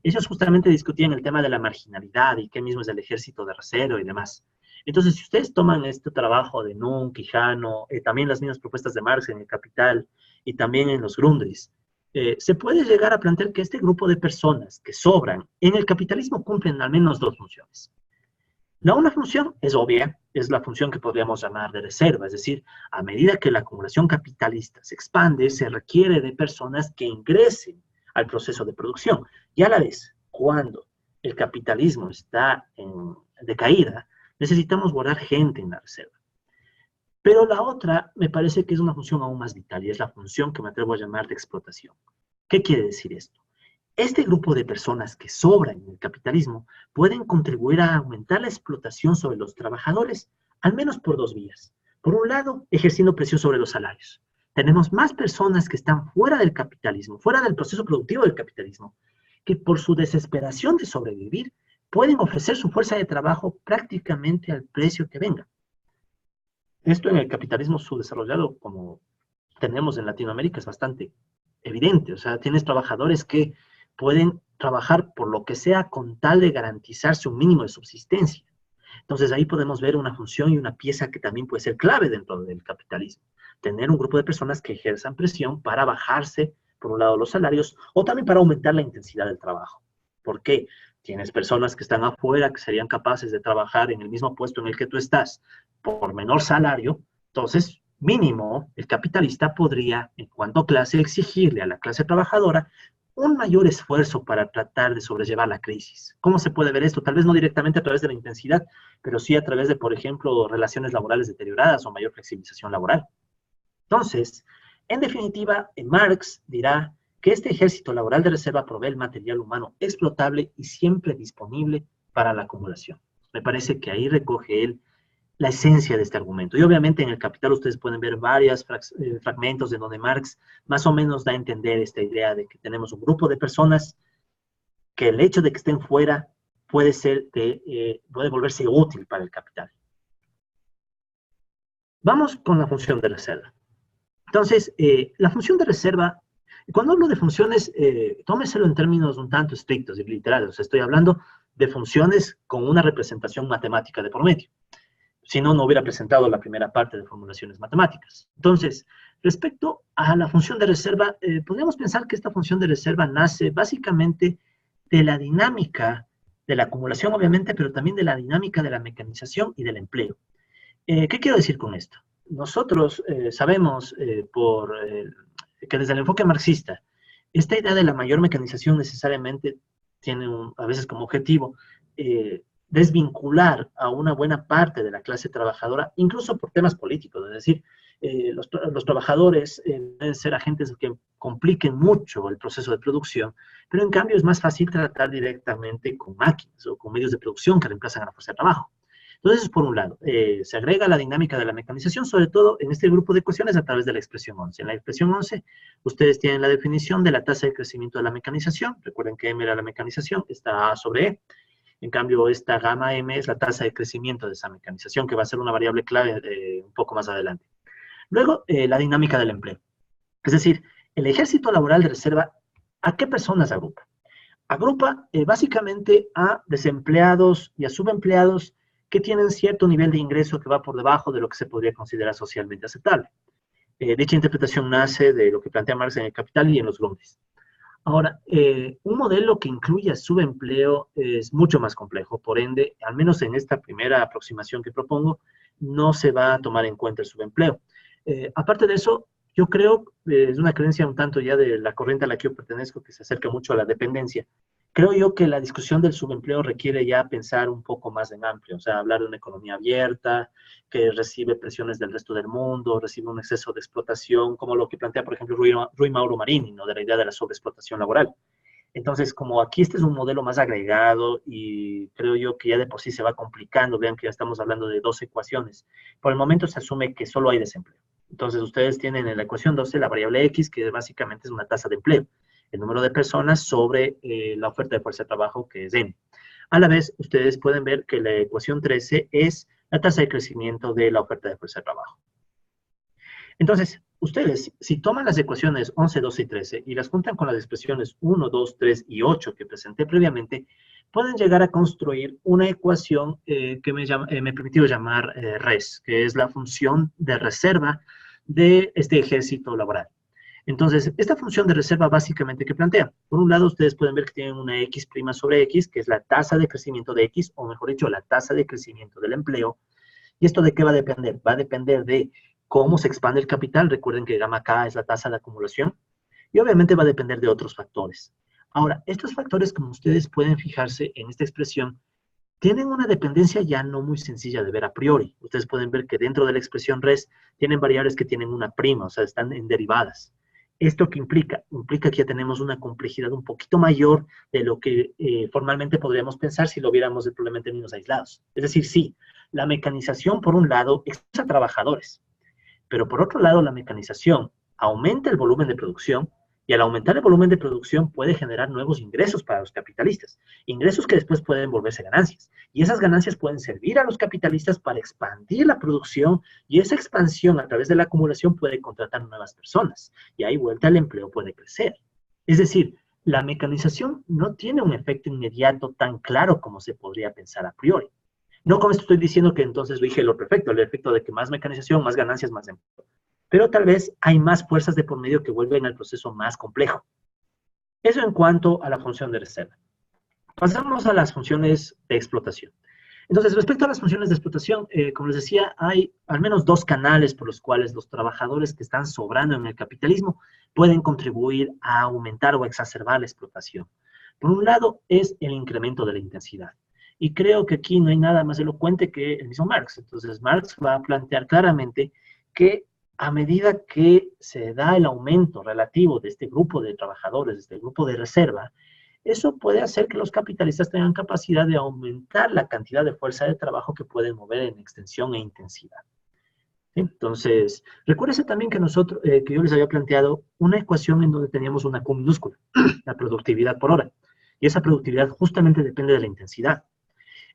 Ellos justamente discutían el tema de la marginalidad y qué mismo es el ejército de reserva y demás. Entonces, si ustedes toman este trabajo de Nuñ, Quijano, también las mismas propuestas de Marx en El Capital y también en los Grundrisse, se puede llegar a plantear que este grupo de personas que sobran en el capitalismo cumplen al menos dos funciones. La una función es obvia, es la función que podríamos llamar de reserva, es decir, a medida que la acumulación capitalista se expande, se requiere de personas que ingresen al proceso de producción. Y a la vez, cuando el capitalismo está en decaída, necesitamos guardar gente en la reserva. Pero la otra me parece que es una función aún más vital y es la función que me atrevo a llamar de explotación. ¿Qué quiere decir esto? Este grupo de personas que sobran en el capitalismo pueden contribuir a aumentar la explotación sobre los trabajadores, al menos por dos vías. Por un lado, ejerciendo presión sobre los salarios. Tenemos más personas que están fuera del capitalismo, fuera del proceso productivo del capitalismo, que por su desesperación de sobrevivir, pueden ofrecer su fuerza de trabajo prácticamente al precio que venga. Esto en el capitalismo subdesarrollado, como tenemos en Latinoamérica, es bastante evidente. O sea, tienes trabajadores que pueden trabajar por lo que sea con tal de garantizarse un mínimo de subsistencia. Entonces ahí podemos ver una función y una pieza que también puede ser clave dentro del capitalismo. Tener un grupo de personas que ejerzan presión para bajarse, por un lado, los salarios, o también para aumentar la intensidad del trabajo. ¿Por qué? Tienes personas que están afuera, que serían capaces de trabajar en el mismo puesto en el que tú estás, por menor salario. Entonces, mínimo, el capitalista podría, en cuanto a clase, exigirle a la clase trabajadora un mayor esfuerzo para tratar de sobrellevar la crisis. ¿Cómo se puede ver esto? Tal vez no directamente a través de la intensidad, pero sí a través de, por ejemplo, relaciones laborales deterioradas o mayor flexibilización laboral. Entonces, en definitiva, Marx dirá que este ejército laboral de reserva provee el material humano explotable y siempre disponible para la acumulación. Me parece que ahí recoge él la esencia de este argumento. Y obviamente en el Capital ustedes pueden ver varios fragmentos de donde Marx más o menos da a entender esta idea de que tenemos un grupo de personas que el hecho de que estén fuera puede volverse útil para el capital. Vamos con la función de reserva. Entonces, la función de reserva, cuando hablo de funciones, tómeselo en términos un tanto estrictos y literales. O sea, estoy hablando de funciones con una representación matemática de por medio. Si no, no hubiera presentado la primera parte de formulaciones matemáticas. Entonces, respecto a la función de reserva, podríamos pensar que esta función de reserva nace básicamente de la dinámica de la acumulación, obviamente, pero también de la dinámica de la mecanización y del empleo. ¿Qué quiero decir con esto? Nosotros sabemos que desde el enfoque marxista, esta idea de la mayor mecanización necesariamente tiene a veces como objetivo desvincular a una buena parte de la clase trabajadora, incluso por temas políticos, es decir, los trabajadores deben ser agentes que compliquen mucho el proceso de producción, pero en cambio es más fácil tratar directamente con máquinas o con medios de producción que reemplazan a la fuerza de trabajo. Entonces, por un lado, se agrega la dinámica de la mecanización, sobre todo en este grupo de ecuaciones a través de la expresión 11. En la expresión 11, ustedes tienen la definición de la tasa de crecimiento de la mecanización. Recuerden que M era la mecanización, está A sobre E. En cambio, esta gamma M es la tasa de crecimiento de esa mecanización, que va a ser una variable clave un poco más adelante. Luego, la dinámica del empleo. Es decir, el ejército laboral de reserva, ¿a qué personas agrupa? Agrupa básicamente a desempleados y a subempleados que tienen cierto nivel de ingreso que va por debajo de lo que se podría considerar socialmente aceptable. Dicha interpretación nace de lo que plantea Marx en el Capital y en los Grundrisse. Ahora, un modelo que incluya subempleo es mucho más complejo, por ende, al menos en esta primera aproximación que propongo, no se va a tomar en cuenta el subempleo. Aparte de eso, yo creo, es una creencia un tanto ya de la corriente a la que yo pertenezco, que se acerca mucho a la dependencia. Creo yo que la discusión del subempleo requiere ya pensar un poco más en amplio, o sea, hablar de una economía abierta, que recibe presiones del resto del mundo, recibe un exceso de explotación, como lo que plantea, por ejemplo, Rui Mauro Marini, ¿no? De la idea de la sobreexplotación laboral. Entonces, como aquí este es un modelo más agregado y creo yo que ya de por sí se va complicando, vean que ya estamos hablando de 2 ecuaciones. Por el momento se asume que solo hay desempleo. Entonces, ustedes tienen en la ecuación 12 la variable X, que básicamente es una tasa de empleo, el número de personas sobre la oferta de fuerza de trabajo, que es N. A la vez, ustedes pueden ver que la ecuación 13 es la tasa de crecimiento de la oferta de fuerza de trabajo. Entonces, ustedes, si toman las ecuaciones 11, 12 y 13 y las juntan con las expresiones 1, 2, 3 y 8 que presenté previamente, pueden llegar a construir una ecuación que me permitió llamar RES, que es la función de reserva de este ejército laboral. Entonces, esta función de reserva básicamente que plantea, por un lado ustedes pueden ver que tienen una X' sobre X, que es la tasa de crecimiento de X, o mejor dicho, la tasa de crecimiento del empleo. ¿Y esto de qué va a depender? Va a depender de cómo se expande el capital. Recuerden que gamma K es la tasa de acumulación. Y obviamente va a depender de otros factores. Ahora, estos factores, como ustedes pueden fijarse en esta expresión, tienen una dependencia ya no muy sencilla de ver a priori. Ustedes pueden ver que dentro de la expresión res tienen variables que tienen una prima, o sea, están en derivadas. ¿Esto qué implica? Implica que ya tenemos una complejidad un poquito mayor de lo que formalmente podríamos pensar si lo viéramos el problema en términos aislados. Es decir, sí, la mecanización, por un lado, expulsa trabajadores, pero por otro lado, la mecanización aumenta el volumen de producción Y al aumentar el volumen de producción puede generar nuevos ingresos para los capitalistas, ingresos que después pueden volverse ganancias. Y esas ganancias pueden servir a los capitalistas para expandir la producción y esa expansión a través de la acumulación puede contratar nuevas personas. Y ahí vuelta el empleo puede crecer. Es decir, la mecanización no tiene un efecto inmediato tan claro como se podría pensar a priori. No con esto estoy diciendo que entonces dije lo perfecto, el efecto de que más mecanización, más ganancias, más empleo. Pero tal vez hay más fuerzas de por medio que vuelven al proceso más complejo. Eso en cuanto a la función de reserva. Pasamos a las funciones de explotación. Entonces, respecto a las funciones de explotación, como les decía, hay al menos dos canales por los cuales los trabajadores que están sobrando en el capitalismo pueden contribuir a aumentar o exacerbar la explotación. Por un lado, es el incremento de la intensidad. Y creo que aquí no hay nada más elocuente que el mismo Marx. Entonces, Marx va a plantear claramente que a medida que se da el aumento relativo de este grupo de trabajadores, de este grupo de reserva, eso puede hacer que los capitalistas tengan capacidad de aumentar la cantidad de fuerza de trabajo que pueden mover en extensión e intensidad. ¿Sí? Entonces, recuérdense también que nosotros, que yo les había planteado una ecuación en donde teníamos una Q minúscula, la productividad por hora. Y esa productividad justamente depende de la intensidad.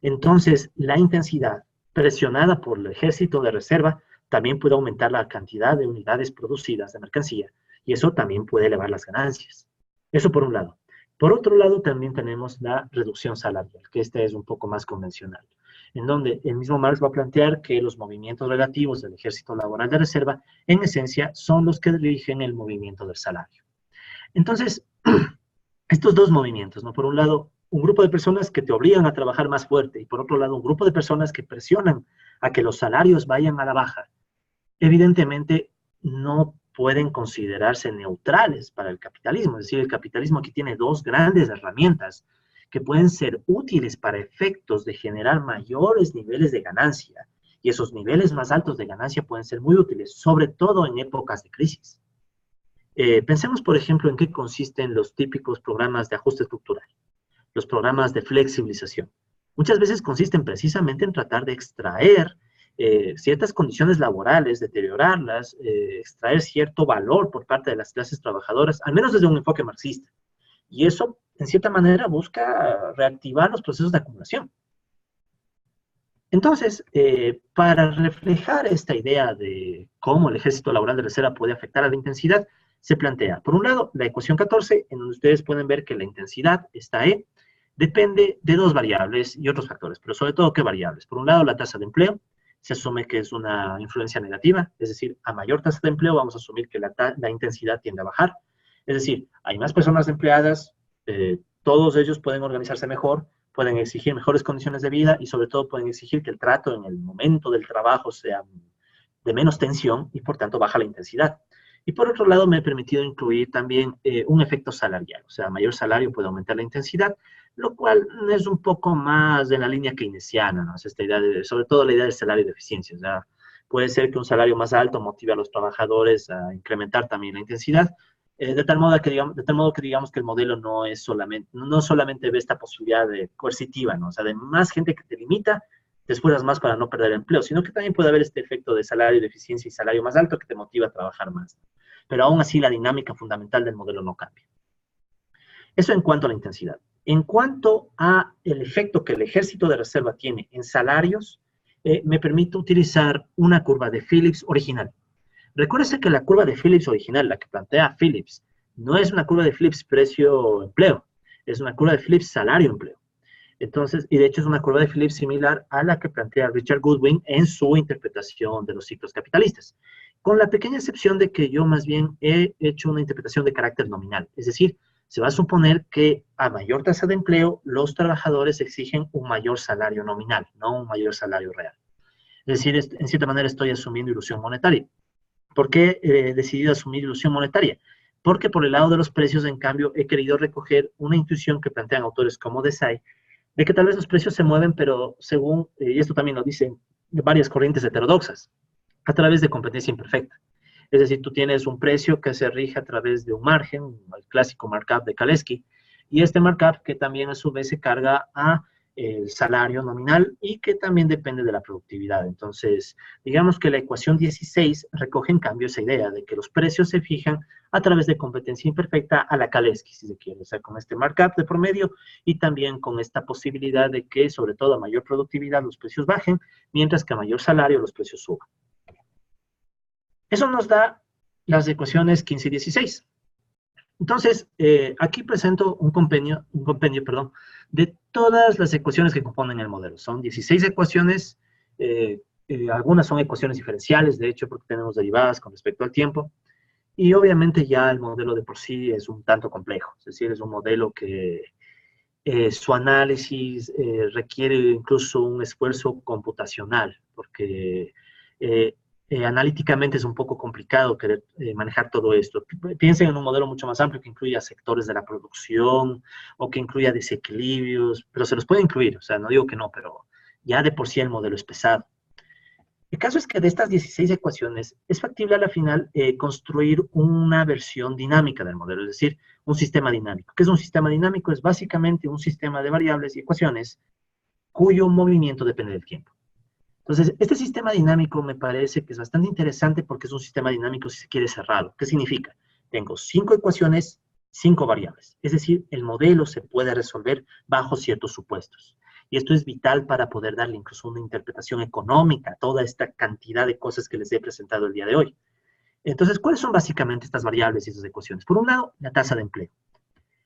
Entonces, la intensidad presionada por el ejército de reserva también puede aumentar la cantidad de unidades producidas de mercancía y eso también puede elevar las ganancias. Eso por un lado. Por otro lado, también tenemos la reducción salarial, que esta es un poco más convencional, en donde el mismo Marx va a plantear que los movimientos relativos del ejército laboral de reserva, en esencia, son los que dirigen el movimiento del salario. Entonces, estos dos movimientos, ¿no? Por un lado, un grupo de personas que te obligan a trabajar más fuerte y por otro lado, un grupo de personas que presionan a que los salarios vayan a la baja, evidentemente no pueden considerarse neutrales para el capitalismo. Es decir, el capitalismo aquí tiene dos grandes herramientas que pueden ser útiles para efectos de generar mayores niveles de ganancia. Y esos niveles más altos de ganancia pueden ser muy útiles, sobre todo en épocas de crisis. Pensemos, por ejemplo, en qué consisten los típicos programas de ajuste estructural, los programas de flexibilización. Muchas veces consisten precisamente en tratar de extraer ciertas condiciones laborales, deteriorarlas, extraer cierto valor por parte de las clases trabajadoras, al menos desde un enfoque marxista. Y eso, en cierta manera, busca reactivar los procesos de acumulación. Entonces, para reflejar esta idea de cómo el ejército laboral de reserva puede afectar a la intensidad, se plantea, por un lado, la ecuación 14, en donde ustedes pueden ver que la intensidad, esta E, depende de dos variables y otros factores, pero sobre todo, ¿qué variables? Por un lado, la tasa de empleo, se asume que es una influencia negativa, es decir, a mayor tasa de empleo vamos a asumir que la intensidad tiende a bajar, es decir, hay más personas empleadas, todos ellos pueden organizarse mejor, pueden exigir mejores condiciones de vida y sobre todo pueden exigir que el trato en el momento del trabajo sea de menos tensión y por tanto baja la intensidad. Y por otro lado me he permitido incluir también un efecto salarial, o sea, mayor salario puede aumentar la intensidad, lo cual es un poco más de la línea keynesiana, ¿no? Es esta idea sobre todo la idea del salario de eficiencia, o sea, puede ser que un salario más alto motive a los trabajadores a incrementar también la intensidad, de tal modo que digamos que el modelo no solamente ve esta posibilidad de coercitiva, ¿no? O sea, de más gente que te limita, te esfuerzas más para no perder el empleo, sino que también puede haber este efecto de salario de eficiencia y salario más alto que te motiva a trabajar más. Pero aún así la dinámica fundamental del modelo no cambia. Eso en cuanto a la intensidad. En cuanto a el efecto que el ejército de reserva tiene en salarios, me permito utilizar una curva de Phillips original. Recuérdese que la curva de Phillips original, la que plantea Phillips, no es una curva de Phillips precio-empleo, es una curva de Phillips salario-empleo. Entonces, y de hecho es una curva de Phillips similar a la que plantea Richard Goodwin en su interpretación de los ciclos capitalistas, con la pequeña excepción de que yo más bien he hecho una interpretación de carácter nominal, es decir, se va a suponer que a mayor tasa de empleo, los trabajadores exigen un mayor salario nominal, no un mayor salario real. Es decir, en cierta manera estoy asumiendo ilusión monetaria. ¿Por qué he decidido asumir ilusión monetaria? Porque por el lado de los precios, en cambio, he querido recoger una intuición que plantean autores como Desai, de que tal vez los precios se mueven, pero según, y esto también lo dicen varias corrientes heterodoxas, a través de competencia imperfecta. Es decir, tú tienes un precio que se rige a través de un margen, el clásico markup de Kalecki, y este markup que también a su vez se carga a el salario nominal y que también depende de la productividad. Entonces, digamos que la ecuación 16 recoge en cambio esa idea de que los precios se fijan a través de competencia imperfecta a la Kalecki, si se quiere, o sea, con este markup de promedio y también con esta posibilidad de que, sobre todo a mayor productividad, los precios bajen, mientras que a mayor salario los precios suban. Eso nos da las ecuaciones 15 y 16. Entonces, aquí presento un compendio, perdón, de todas las ecuaciones que componen el modelo. Son 16 ecuaciones, algunas son ecuaciones diferenciales, de hecho, porque tenemos derivadas con respecto al tiempo, y obviamente ya el modelo de por sí es un tanto complejo, es decir, es un modelo que su análisis requiere incluso un esfuerzo computacional, porque analíticamente es un poco complicado querer manejar todo esto. Piensen en un modelo mucho más amplio que incluya sectores de la producción o que incluya desequilibrios, pero se los puede incluir, o sea, no digo que no, pero ya de por sí el modelo es pesado. El caso es que de estas 16 ecuaciones es factible a la final construir una versión dinámica del modelo, es decir, un sistema dinámico. ¿Qué es un sistema dinámico? Es básicamente un sistema de variables y ecuaciones cuyo movimiento depende del tiempo. Entonces, este sistema dinámico me parece que es bastante interesante porque es un sistema dinámico, si se quiere, cerrado. ¿Qué significa? Tengo 5 ecuaciones, 5 variables. Es decir, el modelo se puede resolver bajo ciertos supuestos. Y esto es vital para poder darle incluso una interpretación económica a toda esta cantidad de cosas que les he presentado el día de hoy. Entonces, ¿cuáles son básicamente estas variables y estas ecuaciones? Por un lado, la tasa de empleo.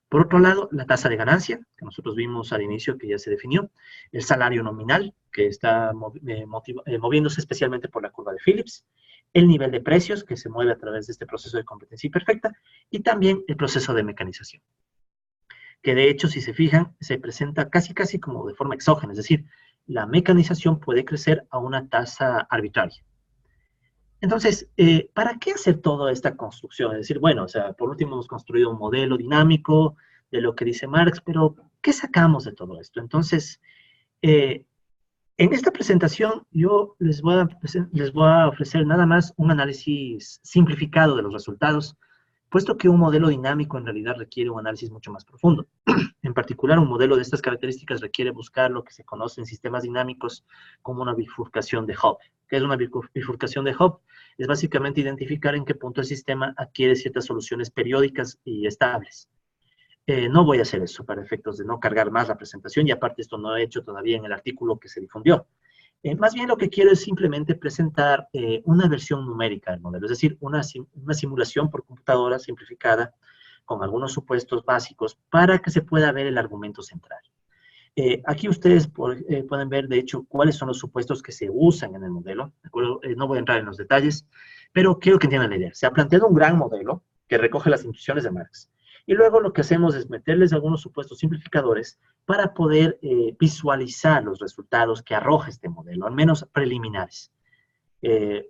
Por otro lado, la tasa de ganancia, que nosotros vimos al inicio que ya se definió, el salario nominal, que está moviéndose especialmente por la curva de Phillips, el nivel de precios, que se mueve a través de este proceso de competencia imperfecta, y también el proceso de mecanización, que de hecho, si se fijan, se presenta casi como de forma exógena, es decir, la mecanización puede crecer a una tasa arbitraria. Entonces, ¿para qué hacer toda esta construcción? Es decir, bueno, o sea, por último hemos construido un modelo dinámico de lo que dice Marx, pero ¿qué sacamos de todo esto? Entonces, en esta presentación yo les voy a ofrecer nada más un análisis simplificado de los resultados, puesto que un modelo dinámico en realidad requiere un análisis mucho más profundo. En particular, un modelo de estas características requiere buscar lo que se conoce en sistemas dinámicos como una bifurcación de Hopf. ¿Qué es una bifurcación de Hopf? Es básicamente identificar en qué punto el sistema adquiere ciertas soluciones periódicas y estables. No voy a hacer eso para efectos de no cargar más la presentación, y aparte esto no he hecho todavía en el artículo que se difundió. Más bien lo que quiero es simplemente presentar una versión numérica del modelo, es decir, una simulación por computadora simplificada con algunos supuestos básicos para que se pueda ver el argumento central. Aquí ustedes pueden ver, de hecho, cuáles son los supuestos que se usan en el modelo. ¿De acuerdo? No voy a entrar en los detalles, pero quiero que entiendan la idea. Se ha planteado un gran modelo que recoge las intuiciones de Marx. Y luego lo que hacemos es meterles algunos supuestos simplificadores para poder visualizar los resultados que arroja este modelo, al menos preliminares.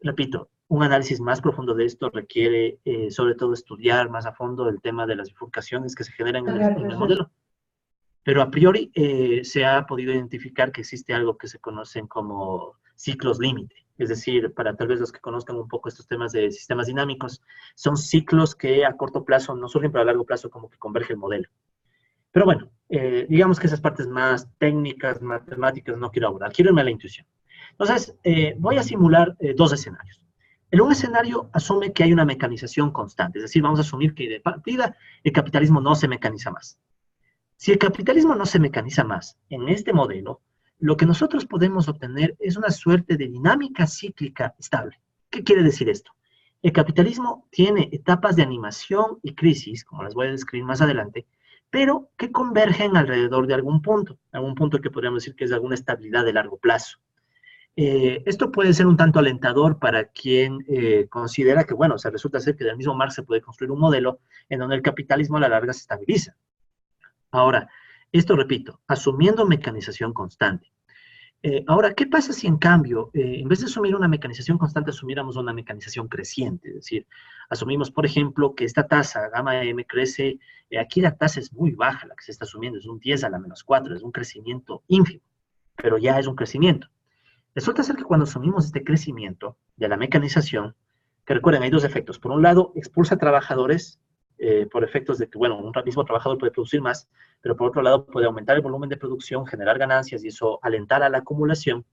Repito, un análisis más profundo de esto requiere, sobre todo, estudiar más a fondo el tema de las bifurcaciones que se generan en el modelo. Pero a priori se ha podido identificar que existe algo que se conocen como ciclos límite. Es decir, para tal vez los que conozcan un poco estos temas de sistemas dinámicos, son ciclos que a corto plazo no surgen, pero a largo plazo como que converge el modelo. Pero bueno, digamos que esas partes más técnicas, matemáticas, no quiero abordar. Quiero irme a la intuición. Entonces, voy a simular dos escenarios. En un escenario asume que hay una mecanización constante. Es decir, vamos a asumir que de partida el capitalismo no se mecaniza más. Si el capitalismo no se mecaniza más en este modelo, lo que nosotros podemos obtener es una suerte de dinámica cíclica estable. ¿Qué quiere decir esto? El capitalismo tiene etapas de animación y crisis, como las voy a describir más adelante, pero que convergen alrededor de algún punto que podríamos decir que es alguna estabilidad de largo plazo. Esto puede ser un tanto alentador para quien considera que, bueno, o sea, resulta ser que del mismo Marx se puede construir un modelo en donde el capitalismo a la larga se estabiliza. Ahora, esto repito, asumiendo mecanización constante. Ahora, ¿qué pasa si en cambio, en vez de asumir una mecanización constante, asumiéramos una mecanización creciente? Es decir, asumimos, por ejemplo, que esta tasa, gamma M, crece, aquí la tasa es muy baja, la que se está asumiendo, es un 10 a la menos 4, es un crecimiento ínfimo, pero ya es un crecimiento. Resulta ser que cuando asumimos este crecimiento de la mecanización, que recuerden, hay dos efectos. Por un lado, expulsa trabajadores por efectos de que, bueno, un mismo trabajador puede producir más, pero por otro lado puede aumentar el volumen de producción, generar ganancias y eso alentar a la acumulación.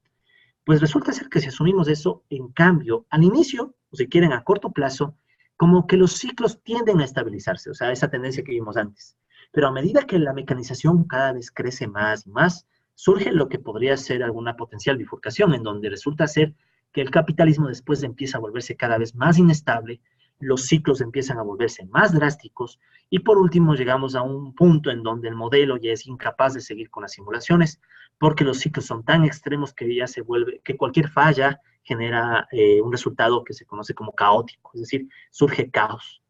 Pues resulta ser que si asumimos eso, en cambio, al inicio, o si quieren a corto plazo, como que los ciclos tienden a estabilizarse, o sea, esa tendencia que vimos antes. Pero a medida que la mecanización cada vez crece más y más, surge lo que podría ser alguna potencial bifurcación, en donde resulta ser que el capitalismo después empieza a volverse cada vez más inestable, los ciclos empiezan a volverse más drásticos, y por último llegamos a un punto en donde el modelo ya es incapaz de seguir con las simulaciones, porque los ciclos son tan extremos que ya se vuelve, que cualquier falla genera un resultado que se conoce como caótico, es decir, surge caos.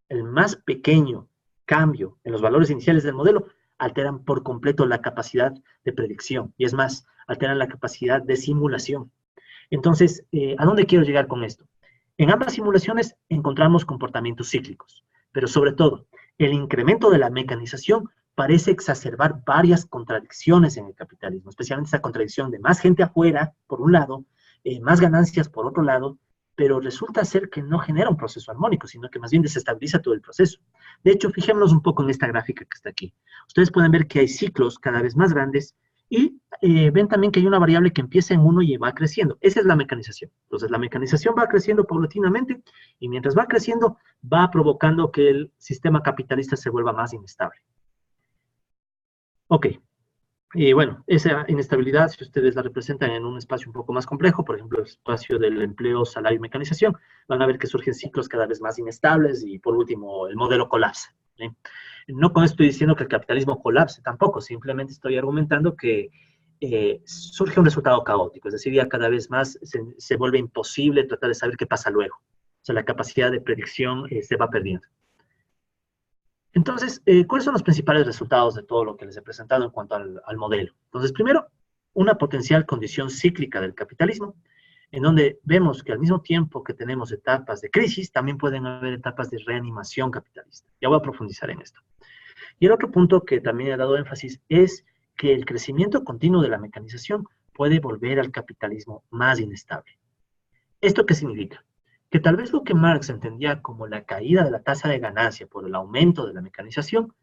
El más pequeño cambio en los valores iniciales del modelo alteran por completo la capacidad de predicción, y es más, alteran la capacidad de simulación. Entonces, ¿a dónde quiero llegar con esto? En ambas simulaciones encontramos comportamientos cíclicos, pero sobre todo, el incremento de la mecanización parece exacerbar varias contradicciones en el capitalismo, especialmente esa contradicción de más gente afuera, por un lado, más ganancias por otro lado, pero resulta ser que no genera un proceso armónico, sino que más bien desestabiliza todo el proceso. De hecho, fijémonos un poco en esta gráfica que está aquí. Ustedes pueden ver que hay ciclos cada vez más grandes y ven también que hay una variable que empieza en 1 y va creciendo. Esa es la mecanización. Entonces, la mecanización va creciendo paulatinamente y mientras va creciendo, va provocando que el sistema capitalista se vuelva más inestable. Ok. Y bueno, esa inestabilidad, si ustedes la representan en un espacio un poco más complejo, por ejemplo, el espacio del empleo, salario y mecanización, van a ver que surgen ciclos cada vez más inestables y, por último, el modelo colapsa, ¿sí? No con esto estoy diciendo que el capitalismo colapse tampoco, simplemente estoy argumentando que surge un resultado caótico, es decir, ya cada vez más se vuelve imposible tratar de saber qué pasa luego. O sea, la capacidad de predicción se va perdiendo. Entonces, ¿cuáles son los principales resultados de todo lo que les he presentado en cuanto al modelo? Entonces, primero, una potencial condición cíclica del capitalismo, en donde vemos que al mismo tiempo que tenemos etapas de crisis, también pueden haber etapas de reanimación capitalista. Ya voy a profundizar en esto. Y el otro punto que también he dado énfasis es que el crecimiento continuo de la mecanización puede volver al capitalismo más inestable. ¿Esto qué significa? Que tal vez lo que Marx entendía como la caída de la tasa de ganancia por el aumento de la mecanización,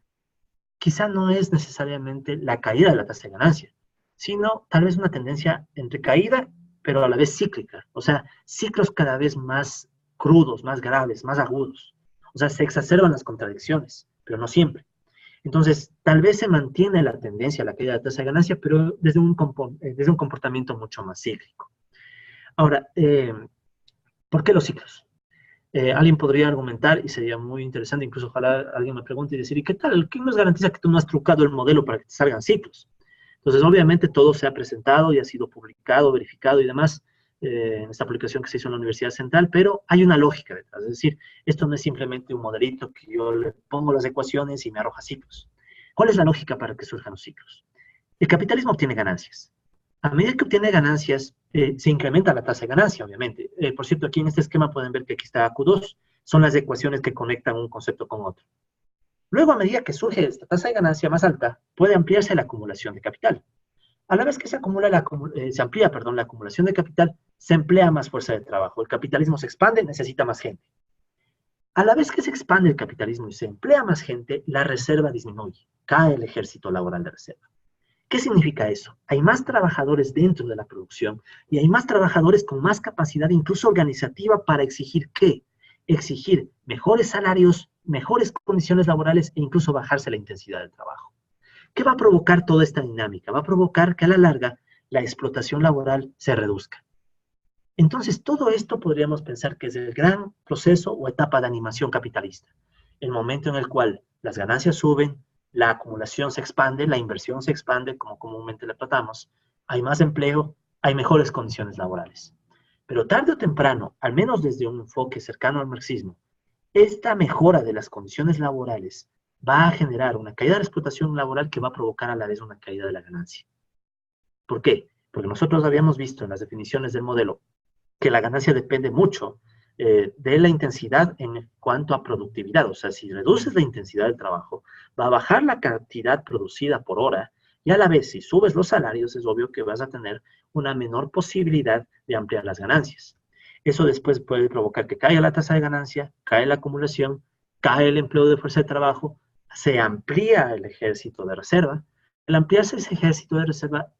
quizá no es necesariamente la caída de la tasa de ganancia, sino tal vez una tendencia entre caída, pero a la vez cíclica. O sea, ciclos cada vez más crudos, más graves, más agudos. O sea, se exacerban las contradicciones, pero no siempre. Entonces, tal vez se mantiene la tendencia a la caída de la tasa de ganancia, pero desde un comportamiento mucho más cíclico. Ahora, ¿por qué los ciclos? Alguien podría argumentar, y sería muy interesante, incluso ojalá alguien me pregunte y decir, ¿y qué tal? ¿Quién nos garantiza que tú no has trucado el modelo para que te salgan ciclos? Entonces, obviamente, todo se ha presentado y ha sido publicado, verificado y demás en esta publicación que se hizo en la Universidad Central, pero hay una lógica detrás. Es decir, esto no es simplemente un modelito que yo le pongo las ecuaciones y me arroja ciclos. ¿Cuál es la lógica para que surjan los ciclos? El capitalismo obtiene ganancias. A medida que obtiene ganancias, se incrementa la tasa de ganancia, obviamente. Por cierto, aquí en este esquema pueden ver que aquí está Q2, son las ecuaciones que conectan un concepto con otro. Luego, a medida que surge esta tasa de ganancia más alta, puede ampliarse la acumulación de capital. A la vez que se amplía la acumulación de capital, se emplea más fuerza de trabajo. El capitalismo se expande, necesita más gente. A la vez que se expande el capitalismo y se emplea más gente, la reserva disminuye. Cae el ejército laboral de reserva. ¿Qué significa eso? Hay más trabajadores dentro de la producción y hay más trabajadores con más capacidad, incluso organizativa, para exigir ¿qué? Exigir mejores salarios, mejores condiciones laborales e incluso bajarse la intensidad del trabajo. ¿Qué va a provocar toda esta dinámica? Va a provocar que a la larga la explotación laboral se reduzca. Entonces, todo esto podríamos pensar que es el gran proceso o etapa de animación capitalista. El momento en el cual las ganancias suben, la acumulación se expande, la inversión se expande, como comúnmente le tratamos, hay más empleo, hay mejores condiciones laborales. Pero tarde o temprano, al menos desde un enfoque cercano al marxismo, esta mejora de las condiciones laborales va a generar una caída de la explotación laboral que va a provocar a la vez una caída de la ganancia. ¿Por qué? Porque nosotros habíamos visto en las definiciones del modelo que la ganancia depende mucho de la intensidad en cuanto a productividad. O sea, si reduces la intensidad del trabajo, va a bajar la cantidad producida por hora y a la vez, si subes los salarios, es obvio que vas a tener una menor posibilidad de ampliar las ganancias. Eso después puede provocar que caiga la tasa de ganancia, cae la acumulación, cae el empleo de fuerza de trabajo, se amplía el ejército de reserva. Al ampliarse ese ejército de reserva,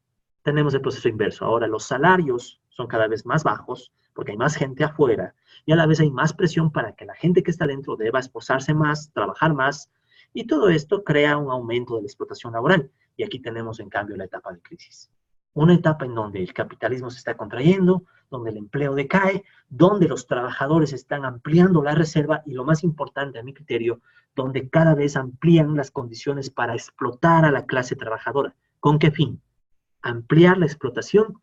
tenemos el proceso inverso. Ahora los salarios son cada vez más bajos porque hay más gente afuera y a la vez hay más presión para que la gente que está dentro deba esforzarse más, trabajar más, y todo esto crea un aumento de la explotación laboral. Y aquí tenemos en cambio la etapa de crisis. Una etapa en donde el capitalismo se está contrayendo, donde el empleo decae, donde los trabajadores están ampliando la reserva y lo más importante a mi criterio, donde cada vez amplían las condiciones para explotar a la clase trabajadora. ¿Con qué fin? Ampliar la explotación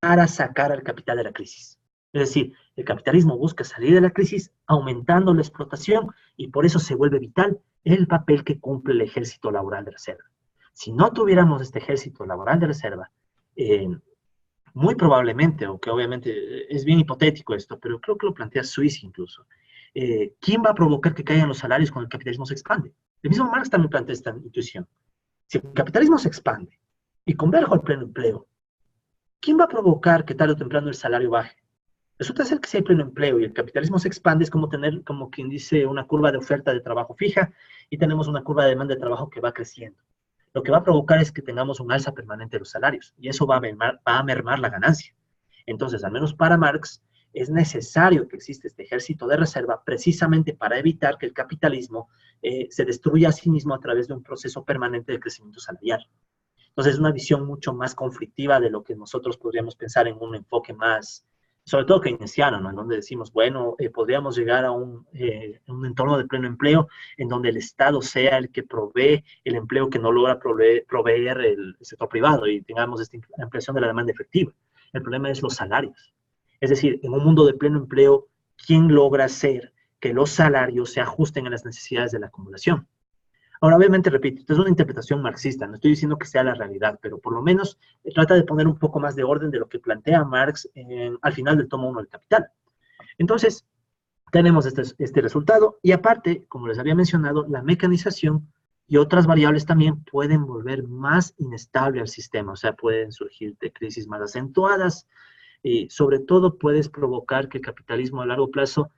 para sacar al capital de la crisis. Es decir, el capitalismo busca salir de la crisis aumentando la explotación y por eso se vuelve vital el papel que cumple el ejército laboral de reserva. Si no tuviéramos este ejército laboral de reserva, muy probablemente, aunque obviamente es bien hipotético esto, pero creo que lo plantea Suiza incluso, ¿quién va a provocar que caigan los salarios cuando el capitalismo se expande? El mismo Marx también plantea esta intuición. Si el capitalismo se expande y converge al pleno empleo, ¿quién va a provocar que tarde o temprano el salario baje? Resulta ser que si hay pleno empleo y el capitalismo se expande, es como tener, como quien dice, una curva de oferta de trabajo fija y tenemos una curva de demanda de trabajo que va creciendo. Lo que va a provocar es que tengamos un alza permanente de los salarios y eso va a mermar la ganancia. Entonces, al menos para Marx, es necesario que exista este ejército de reserva precisamente para evitar que el capitalismo se destruya a sí mismo a través de un proceso permanente de crecimiento salarial. Entonces, es una visión mucho más conflictiva de lo que nosotros podríamos pensar en un enfoque más, sobre todo keynesiano, ¿no? En donde decimos, bueno, podríamos llegar a un entorno de pleno empleo en donde el Estado sea el que provee el empleo que no logra proveer el sector privado y tengamos esta ampliación de la demanda efectiva. El problema es los salarios. Es decir, en un mundo de pleno empleo, ¿quién logra hacer que los salarios se ajusten a las necesidades de la acumulación? Ahora, obviamente, repito, esto es una interpretación marxista, no estoy diciendo que sea la realidad, pero por lo menos trata de poner un poco más de orden de lo que plantea Marx al final del tomo 1 del Capital. Entonces, tenemos este resultado, y aparte, como les había mencionado, la mecanización y otras variables también pueden volver más inestable al sistema, o sea, pueden surgir de crisis más acentuadas, y sobre todo puedes provocar que el capitalismo a largo plazo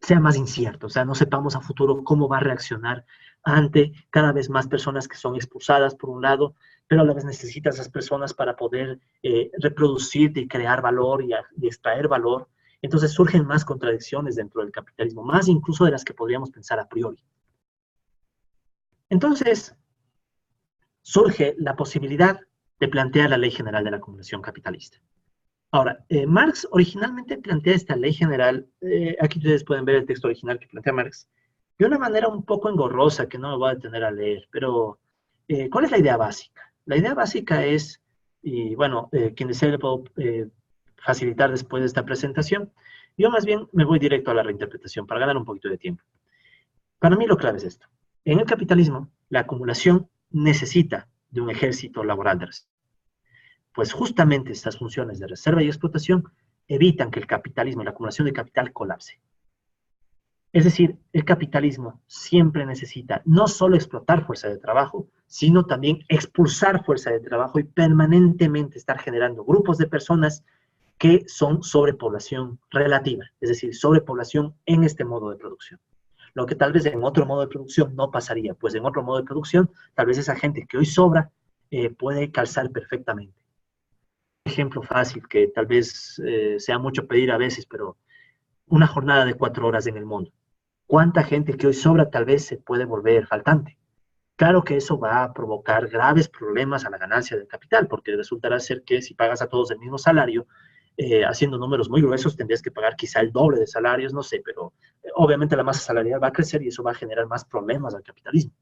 sea más incierto, o sea, no sepamos a futuro cómo va a reaccionar ante cada vez más personas que son expulsadas por un lado, pero a la vez necesitas a esas personas para poder reproducirte y crear valor y extraer valor. Entonces surgen más contradicciones dentro del capitalismo, más incluso de las que podríamos pensar a priori. Entonces, surge la posibilidad de plantear la Ley General de la Acumulación Capitalista. Ahora, Marx originalmente plantea esta ley general, aquí ustedes pueden ver el texto original que plantea Marx, de una manera un poco engorrosa que no me voy a detener a leer, pero ¿cuál es la idea básica? La idea básica es, y bueno, quien desee le puedo facilitar después de esta presentación, yo más bien me voy directo a la reinterpretación para ganar un poquito de tiempo. Para mí lo clave es esto. En el capitalismo, la acumulación necesita de un ejército laboral de reserva. Pues justamente estas funciones de reserva y explotación evitan que el capitalismo y la acumulación de capital colapse. Es decir, el capitalismo siempre necesita no solo explotar fuerza de trabajo, sino también expulsar fuerza de trabajo y permanentemente estar generando grupos de personas que son sobrepoblación relativa, es decir, sobrepoblación en este modo de producción. Lo que tal vez en otro modo de producción no pasaría, pues en otro modo de producción tal vez esa gente que hoy sobra puede calzar perfectamente. Ejemplo fácil, que tal vez sea mucho pedir a veces, pero una jornada de 4 horas en el mundo. ¿Cuánta gente que hoy sobra tal vez se puede volver faltante? Claro que eso va a provocar graves problemas a la ganancia del capital, porque resultará ser que si pagas a todos el mismo salario, haciendo números muy gruesos, tendrías que pagar quizá el doble de salarios, no sé, pero obviamente la masa salarial va a crecer y eso va a generar más problemas al capitalismo.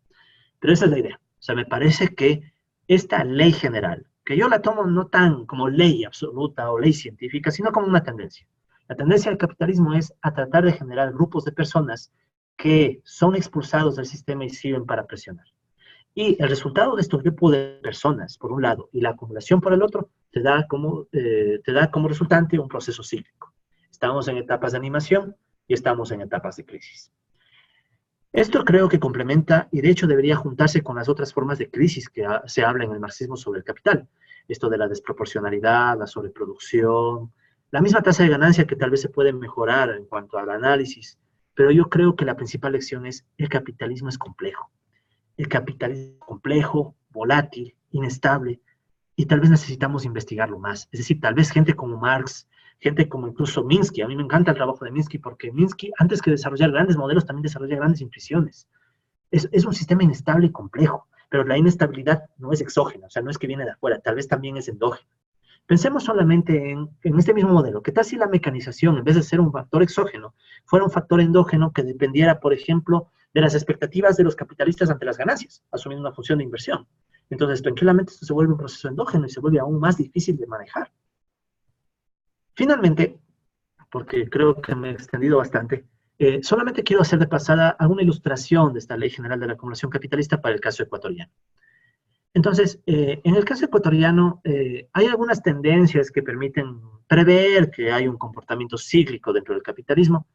Pero esa es la idea. O sea, me parece que esta ley general, que yo la tomo no tan como ley absoluta o ley científica, sino como una tendencia. La tendencia del capitalismo es a tratar de generar grupos de personas que son expulsados del sistema y sirven para presionar. Y el resultado de estos grupos de personas, por un lado, y la acumulación por el otro, te da como resultante un proceso cíclico. Estamos en etapas de animación y estamos en etapas de crisis. Esto creo que complementa y de hecho debería juntarse con las otras formas de crisis que se habla en el marxismo sobre el capital. Esto de la desproporcionalidad, la sobreproducción, la misma tasa de ganancia que tal vez se puede mejorar en cuanto al análisis, pero yo creo que la principal lección es el capitalismo es complejo. El capitalismo es complejo, volátil, inestable, y tal vez necesitamos investigarlo más. Es decir, tal vez gente como Marx, gente como incluso Minsky, a mí me encanta el trabajo de Minsky, porque Minsky, antes que desarrollar grandes modelos, también desarrolla grandes intuiciones. Es un sistema inestable y complejo, pero la inestabilidad no es exógena, o sea, no es que viene de afuera, tal vez también es endógena. Pensemos solamente en este mismo modelo. ¿Qué tal si la mecanización, en vez de ser un factor exógeno, fuera un factor endógeno que dependiera, por ejemplo, de las expectativas de los capitalistas ante las ganancias, asumiendo una función de inversión? Entonces, tranquilamente, esto se vuelve un proceso endógeno y se vuelve aún más difícil de manejar. Finalmente, porque creo que me he extendido bastante, solamente quiero hacer de pasada alguna ilustración de esta Ley General de la Acumulación Capitalista para el caso ecuatoriano. Entonces, en el caso ecuatoriano, hay algunas tendencias que permiten prever que hay un comportamiento cíclico dentro del capitalismo,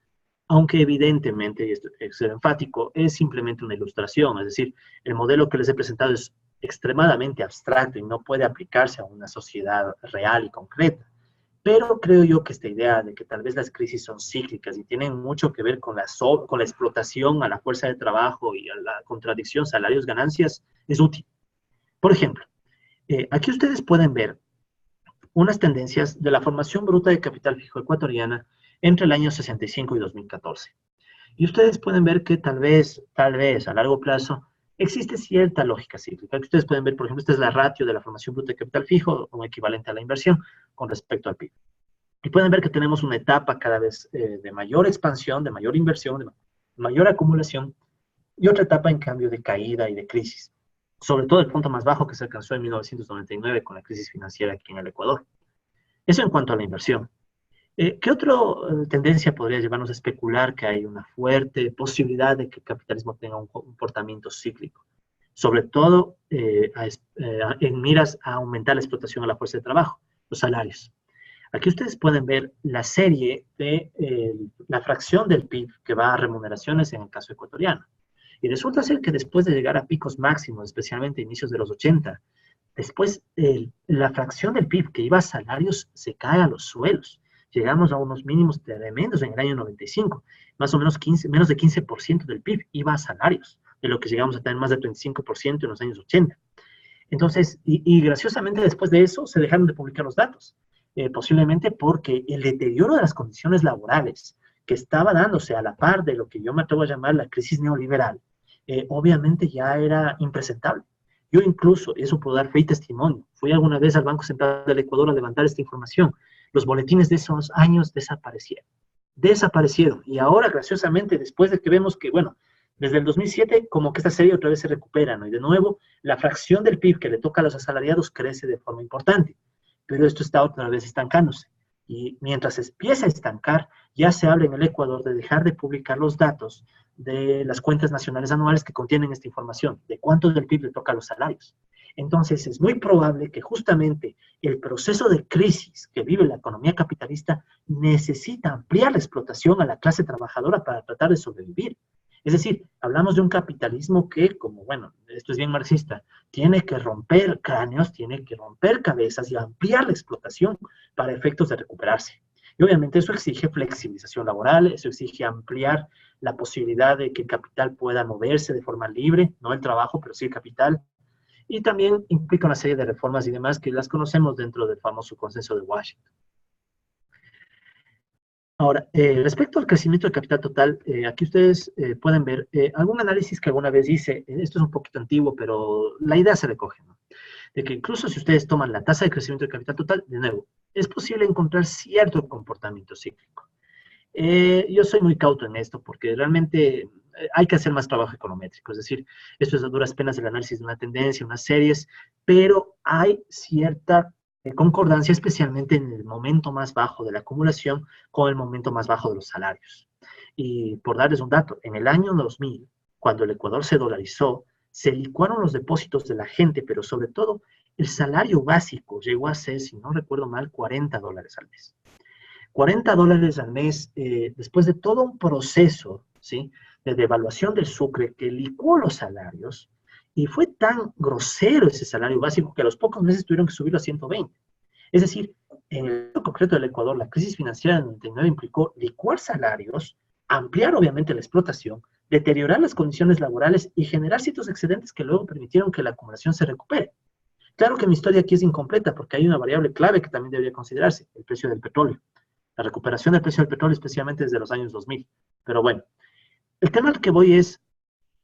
aunque evidentemente, y esto es ser enfático, es simplemente una ilustración, es decir, el modelo que les he presentado es extremadamente abstracto y no puede aplicarse a una sociedad real y concreta. Pero creo yo que esta idea de que tal vez las crisis son cíclicas y tienen mucho que ver con la explotación a la fuerza de trabajo y a la contradicción salarios-ganancias es útil. Por ejemplo, aquí ustedes pueden ver unas tendencias de la formación bruta de capital fijo ecuatoriana entre el año 65 y 2014. Y ustedes pueden ver que tal vez, a largo plazo, existe cierta lógica cíclica. Aquí ustedes pueden ver, por ejemplo, esta es la ratio de la formación bruta de capital fijo, un equivalente a la inversión, con respecto al PIB. Y pueden ver que tenemos una etapa cada vez de mayor expansión, de mayor inversión, de mayor acumulación, y otra etapa, en cambio, de caída y de crisis. Sobre todo el punto más bajo que se alcanzó en 1999 con la crisis financiera aquí en el Ecuador. Eso en cuanto a la inversión. ¿Qué otra tendencia podría llevarnos a especular que hay una fuerte posibilidad de que el capitalismo tenga un comportamiento cíclico? Sobre todo en miras a aumentar la explotación a la fuerza de trabajo, los salarios. Aquí ustedes pueden ver la serie de la fracción del PIB que va a remuneraciones en el caso ecuatoriano. Y resulta ser que después de llegar a picos máximos, especialmente a inicios de los 80, después la fracción del PIB que iba a salarios se cae a los suelos. Llegamos a unos mínimos tremendos en el año 95. Más o menos menos de 15% del PIB iba a salarios, de lo que llegamos a tener más del 35% en los años 80. Entonces, y graciosamente después de eso se dejaron de publicar los datos, posiblemente porque el deterioro de las condiciones laborales que estaba dándose a la par de lo que yo me atrevo a llamar la crisis neoliberal, obviamente ya era impresentable. Yo incluso, eso puedo dar fe y testimonio, fui alguna vez al Banco Central del Ecuador a levantar esta información. Los boletines de esos años desaparecieron. Y ahora, graciosamente, después de que vemos que, bueno, desde el 2007, como que esta serie otra vez se recupera, ¿no? Y de nuevo, la fracción del PIB que le toca a los asalariados crece de forma importante. Pero esto está otra vez estancándose. Y mientras se empieza a estancar, ya se habla en el Ecuador de dejar de publicar los datos de las cuentas nacionales anuales que contienen esta información, de cuánto del PIB le toca a los salarios. Entonces, es muy probable que justamente el proceso de crisis que vive la economía capitalista necesita ampliar la explotación a la clase trabajadora para tratar de sobrevivir. Es decir, hablamos de un capitalismo que, como, bueno, esto es bien marxista, tiene que romper cráneos, tiene que romper cabezas y ampliar la explotación para efectos de recuperarse. Y obviamente eso exige flexibilización laboral, eso exige ampliar la posibilidad de que el capital pueda moverse de forma libre, no el trabajo, pero sí el capital. Y también implica una serie de reformas y demás que las conocemos dentro del famoso consenso de Washington. Ahora, respecto al crecimiento del capital total, aquí ustedes pueden ver algún análisis que alguna vez hice, esto es un poquito antiguo, pero la idea se recoge, ¿no? De que incluso si ustedes toman la tasa de crecimiento del capital total, de nuevo, es posible encontrar cierto comportamiento cíclico. Yo soy muy cauto en esto porque realmente hay que hacer más trabajo econométrico, es decir, esto es a duras penas el análisis de una tendencia, unas series, pero hay cierta concordancia, especialmente en el momento más bajo de la acumulación con el momento más bajo de los salarios. Y por darles un dato, en el año 2000, cuando el Ecuador se dolarizó, se licuaron los depósitos de la gente, pero sobre todo el salario básico llegó a ser, si no recuerdo mal, $40 al mes. $40 al mes, después de todo un proceso, ¿sí?, de devaluación del sucre que licuó los salarios, y fue tan grosero ese salario básico que a los pocos meses tuvieron que subirlo a 120. Es decir, en el caso concreto del Ecuador, la crisis financiera del 99 implicó licuar salarios ampliar obviamente la explotación, deteriorar las condiciones laborales y generar ciertos excedentes que luego permitieron que la acumulación se recupere. Claro que mi historia aquí es incompleta porque hay una variable clave que también debería considerarse, el precio del petróleo. La recuperación del precio del petróleo, especialmente desde los años 2000. Pero bueno, el tema al que voy es,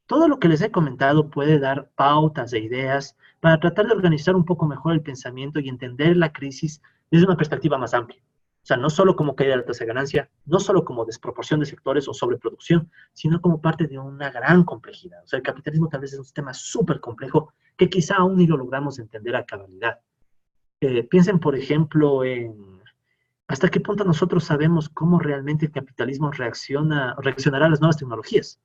todo lo que les he comentado puede dar pautas e ideas para tratar de organizar un poco mejor el pensamiento y entender la crisis desde una perspectiva más amplia. O sea, no solo como caída de la tasa de ganancia, no solo como desproporción de sectores o sobreproducción, sino como parte de una gran complejidad. O sea, el capitalismo tal vez es un sistema súper complejo que quizá aún ni lo logramos entender a cabalidad. Piensen, por ejemplo, en hasta qué punto nosotros sabemos cómo realmente el capitalismo reaccionará a las nuevas tecnologías.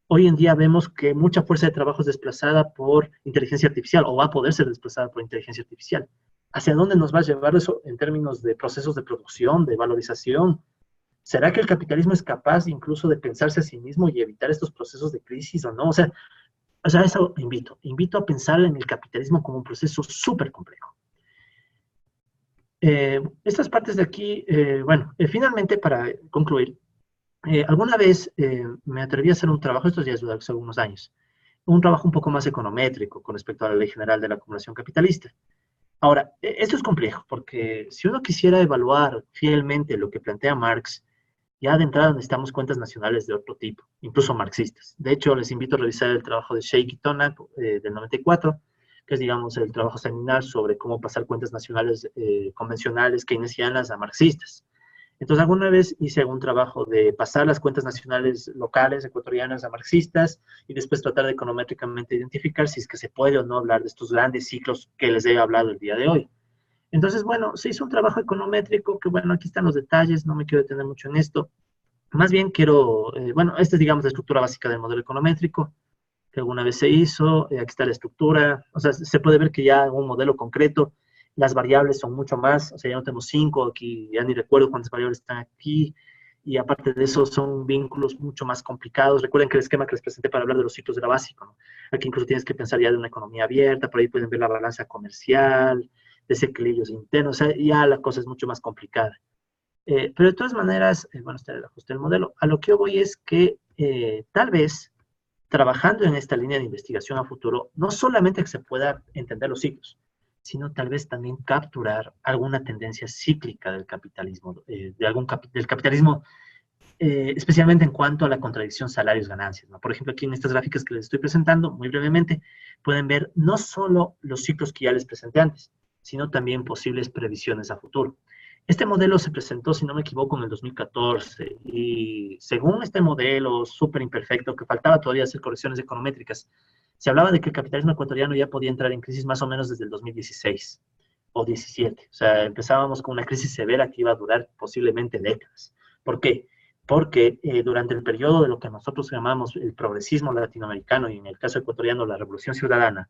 Hoy en día vemos que mucha fuerza de trabajo es desplazada por inteligencia artificial o va a poder ser desplazada por inteligencia artificial. ¿Hacia dónde nos va a llevar eso en términos de procesos de producción, de valorización? ¿Será que el capitalismo es capaz incluso de pensarse a sí mismo y evitar estos procesos de crisis o no? O sea eso invito a pensar en el capitalismo como un proceso súper complejo. Estas partes de aquí, finalmente para concluir, alguna vez me atreví a hacer un trabajo, estos ya es hace algunos años, un trabajo un poco más econométrico con respecto a la Ley General de la Acumulación Capitalista. Ahora, esto es complejo, porque si uno quisiera evaluar fielmente lo que plantea Marx, ya de entrada necesitamos cuentas nacionales de otro tipo, incluso marxistas. De hecho, les invito a revisar el trabajo de Sheikh y Tonak del 94, que es, digamos, el trabajo seminal sobre cómo pasar cuentas nacionales convencionales keynesianas a marxistas. Entonces, alguna vez hice un trabajo de pasar las cuentas nacionales locales ecuatorianas a marxistas y después tratar de econométricamente identificar si es que se puede o no hablar de estos grandes ciclos que les he hablado el día de hoy. Entonces, bueno, se hizo un trabajo econométrico que, bueno, aquí están los detalles, no me quiero detener mucho en esto. Más bien quiero, esta es, digamos, la estructura básica del modelo econométrico que alguna vez se hizo, aquí está la estructura, o sea, se puede ver que ya en un modelo concreto las variables son mucho más, o sea, ya no tenemos 5, aquí ya ni recuerdo cuántas variables están aquí, y aparte de eso son vínculos mucho más complicados. Recuerden que el esquema que les presenté para hablar de los ciclos era básico, ¿no? Aquí incluso tienes que pensar ya de una economía abierta, por ahí pueden ver la balanza comercial, desequilibrios internos, o sea, ya la cosa es mucho más complicada. Pero de todas maneras, está el ajuste del modelo. A lo que yo voy es que tal vez trabajando en esta línea de investigación a futuro, no solamente que se pueda entender los ciclos, sino tal vez también capturar alguna tendencia cíclica del capitalismo, del capitalismo, especialmente en cuanto a la contradicción salarios-ganancias, ¿no? Por ejemplo, aquí en estas gráficas que les estoy presentando, muy brevemente, pueden ver no solo los ciclos que ya les presenté antes, sino también posibles previsiones a futuro. Este modelo se presentó, si no me equivoco, en el 2014, y según este modelo súper imperfecto, que faltaba todavía hacer correcciones econométricas, se hablaba de que el capitalismo ecuatoriano ya podía entrar en crisis más o menos desde el 2016 o 17. O sea, empezábamos con una crisis severa que iba a durar posiblemente décadas. ¿Por qué? Porque durante el periodo de lo que nosotros llamamos el progresismo latinoamericano, y en el caso ecuatoriano la revolución ciudadana,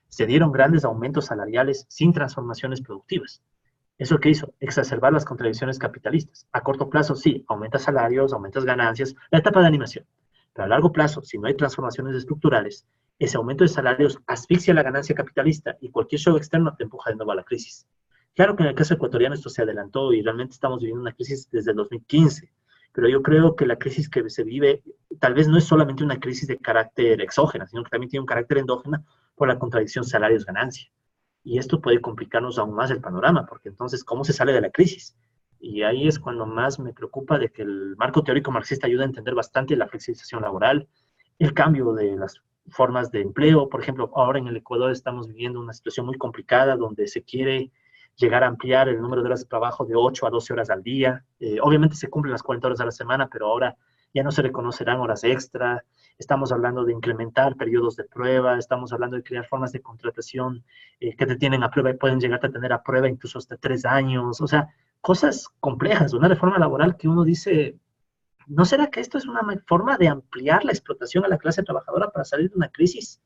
se dieron grandes aumentos salariales sin transformaciones productivas. ¿Eso qué hizo? Exacerbar las contradicciones capitalistas. A corto plazo, sí, aumentas salarios, aumentas ganancias, la etapa de animación. Pero a largo plazo, si no hay transformaciones estructurales, ese aumento de salarios asfixia la ganancia capitalista y cualquier shock externo te empuja de nuevo a la crisis. Claro que en el caso ecuatoriano esto se adelantó y realmente estamos viviendo una crisis desde el 2015, pero yo creo que la crisis que se vive tal vez no es solamente una crisis de carácter exógena, sino que también tiene un carácter endógeno por la contradicción salarios-ganancia. Y esto puede complicarnos aún más el panorama, porque entonces, ¿cómo se sale de la crisis? Y ahí es cuando más me preocupa de que el marco teórico marxista ayuda a entender bastante la flexibilización laboral, el cambio de las formas de empleo. Por ejemplo, ahora en el Ecuador estamos viviendo una situación muy complicada donde se quiere llegar a ampliar el número de horas de trabajo de 8 a 12 horas al día. Obviamente se cumplen las 40 horas a la semana, pero ahora ya no se reconocerán horas extra. Estamos hablando de incrementar periodos de prueba, estamos hablando de crear formas de contratación que te tienen a prueba y pueden llegarte a tener a prueba incluso hasta 3 años. O sea, cosas complejas, una reforma laboral que uno dice, ¿no será que esto es una forma de ampliar la explotación a la clase trabajadora para salir de una crisis?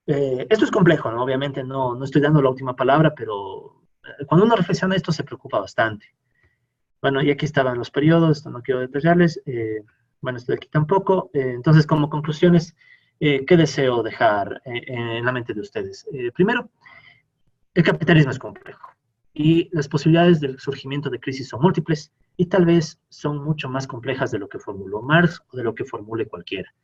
Esto es complejo, ¿no? Obviamente no estoy dando la última palabra, pero cuando uno reflexiona esto se preocupa bastante. Bueno, y aquí estaban los periodos, esto no quiero detallarles. Esto de aquí tampoco. Entonces, como conclusiones, ¿qué deseo dejar en la mente de ustedes? Primero, el capitalismo es complejo y las posibilidades del surgimiento de crisis son múltiples, y tal vez son mucho más complejas de lo que formuló Marx o de lo que formule cualquiera.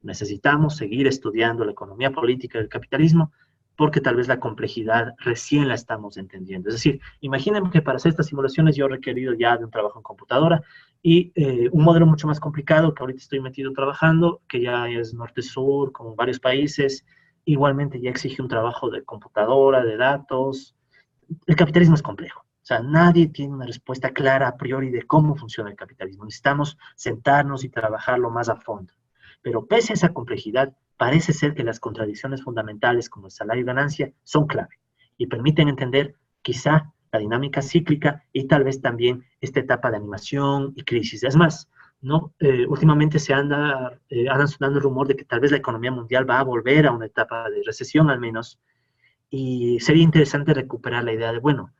Necesitamos seguir estudiando la economía política del capitalismo porque tal vez la complejidad recién la estamos entendiendo. Es decir, imaginen que para hacer estas simulaciones yo he requerido ya de un trabajo en computadora y un modelo mucho más complicado que ahorita estoy metido trabajando, que ya es norte-sur, con varios países, igualmente ya exige un trabajo de computadora, de datos. El capitalismo es complejo. O sea, nadie tiene una respuesta clara a priori de cómo funciona el capitalismo. Necesitamos sentarnos y trabajarlo más a fondo. Pero pese a esa complejidad, parece ser que las contradicciones fundamentales como el salario y ganancia son clave y permiten entender quizá la dinámica cíclica y tal vez también esta etapa de animación y crisis. Es más, ¿no? Últimamente anda sonando el rumor de que tal vez la economía mundial va a volver a una etapa de recesión al menos, y sería interesante recuperar la idea de, bueno,